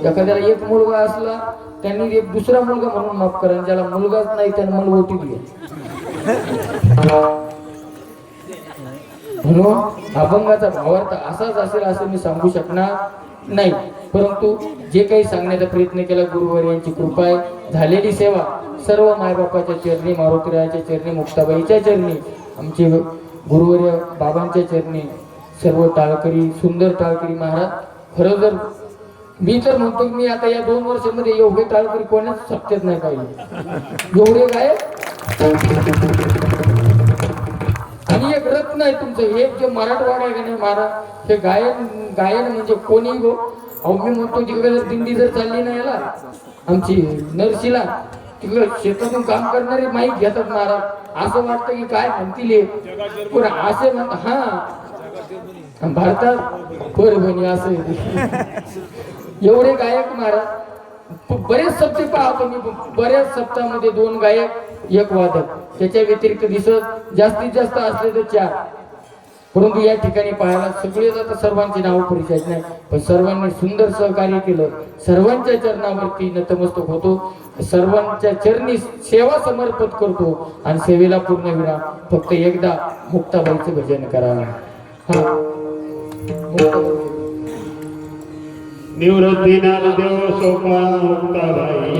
एखाद्याला 1 मुलगा असला त्यांनी 1 दुसरा मुलगा म्हणून माफ करा. ज्याला मुलगाच नाही त्याने मला ओटी दिली. म्हणून अभंगाचा भावार्थ असाच असेल असं मी सांगू शकणार नाही, परंतु जे काही सांगण्याचा प्रयत्न केला गुरुवर्यांची कृपा आहे. झालेली सेवा सर्व मायबापाच्या चरणी, मारुतीरायाच्या चरणी, मुक्ताबाईच्या चरणी, आमचे गुरुवर्य बाबांच्या चरणी, सर्व टाळकरी, सुंदर टाळकरी महाराज. खरं जर मी तर म्हणतो मी आता या 2 वर्षामध्ये एवढे टाळकरी कोणाच सत्तेत नाही पाहिजे एवढे काय. आणि एक रत्न आहे तुमचं, हे जे मराठवाडा आहे का नाही महाराज, हे गायन म्हणजे कोणी गो. अहो मी म्हणतो तिकडे जर दिंडी जर चालली ना याला आमची नरशीला, तिकडे शेतातून काम करणारे माईक घेतात महाराज. असं वाटतं की काय म्हणतील पण असे म्हणतात हा भारतात परभणी असं एवढे गायक महाराज. बरेच सप्ते पाहतो मी, बऱ्याच सप्ताहामध्ये 2 गायक 1 वादक, त्याच्या व्यतिरिक्त दिसत जास्तीत जास्त असले तर 4. परंतु या ठिकाणी पाहायला सगळेच आता सर्वांची नावं परिचय नाही, पण सर्वांनी सुंदर सहकार्य केलं. सर्वांच्या चरणावरती नतमस्तक होतो, सर्वांच्या चरणी सेवा समर्पित करतो आणि सेवेला पूर्णविराम. फक्त एकदा मुक्ताबाईचं भजन करा. हा निवृत्ती ज्ञानदेव सोपान मुक्ताबाई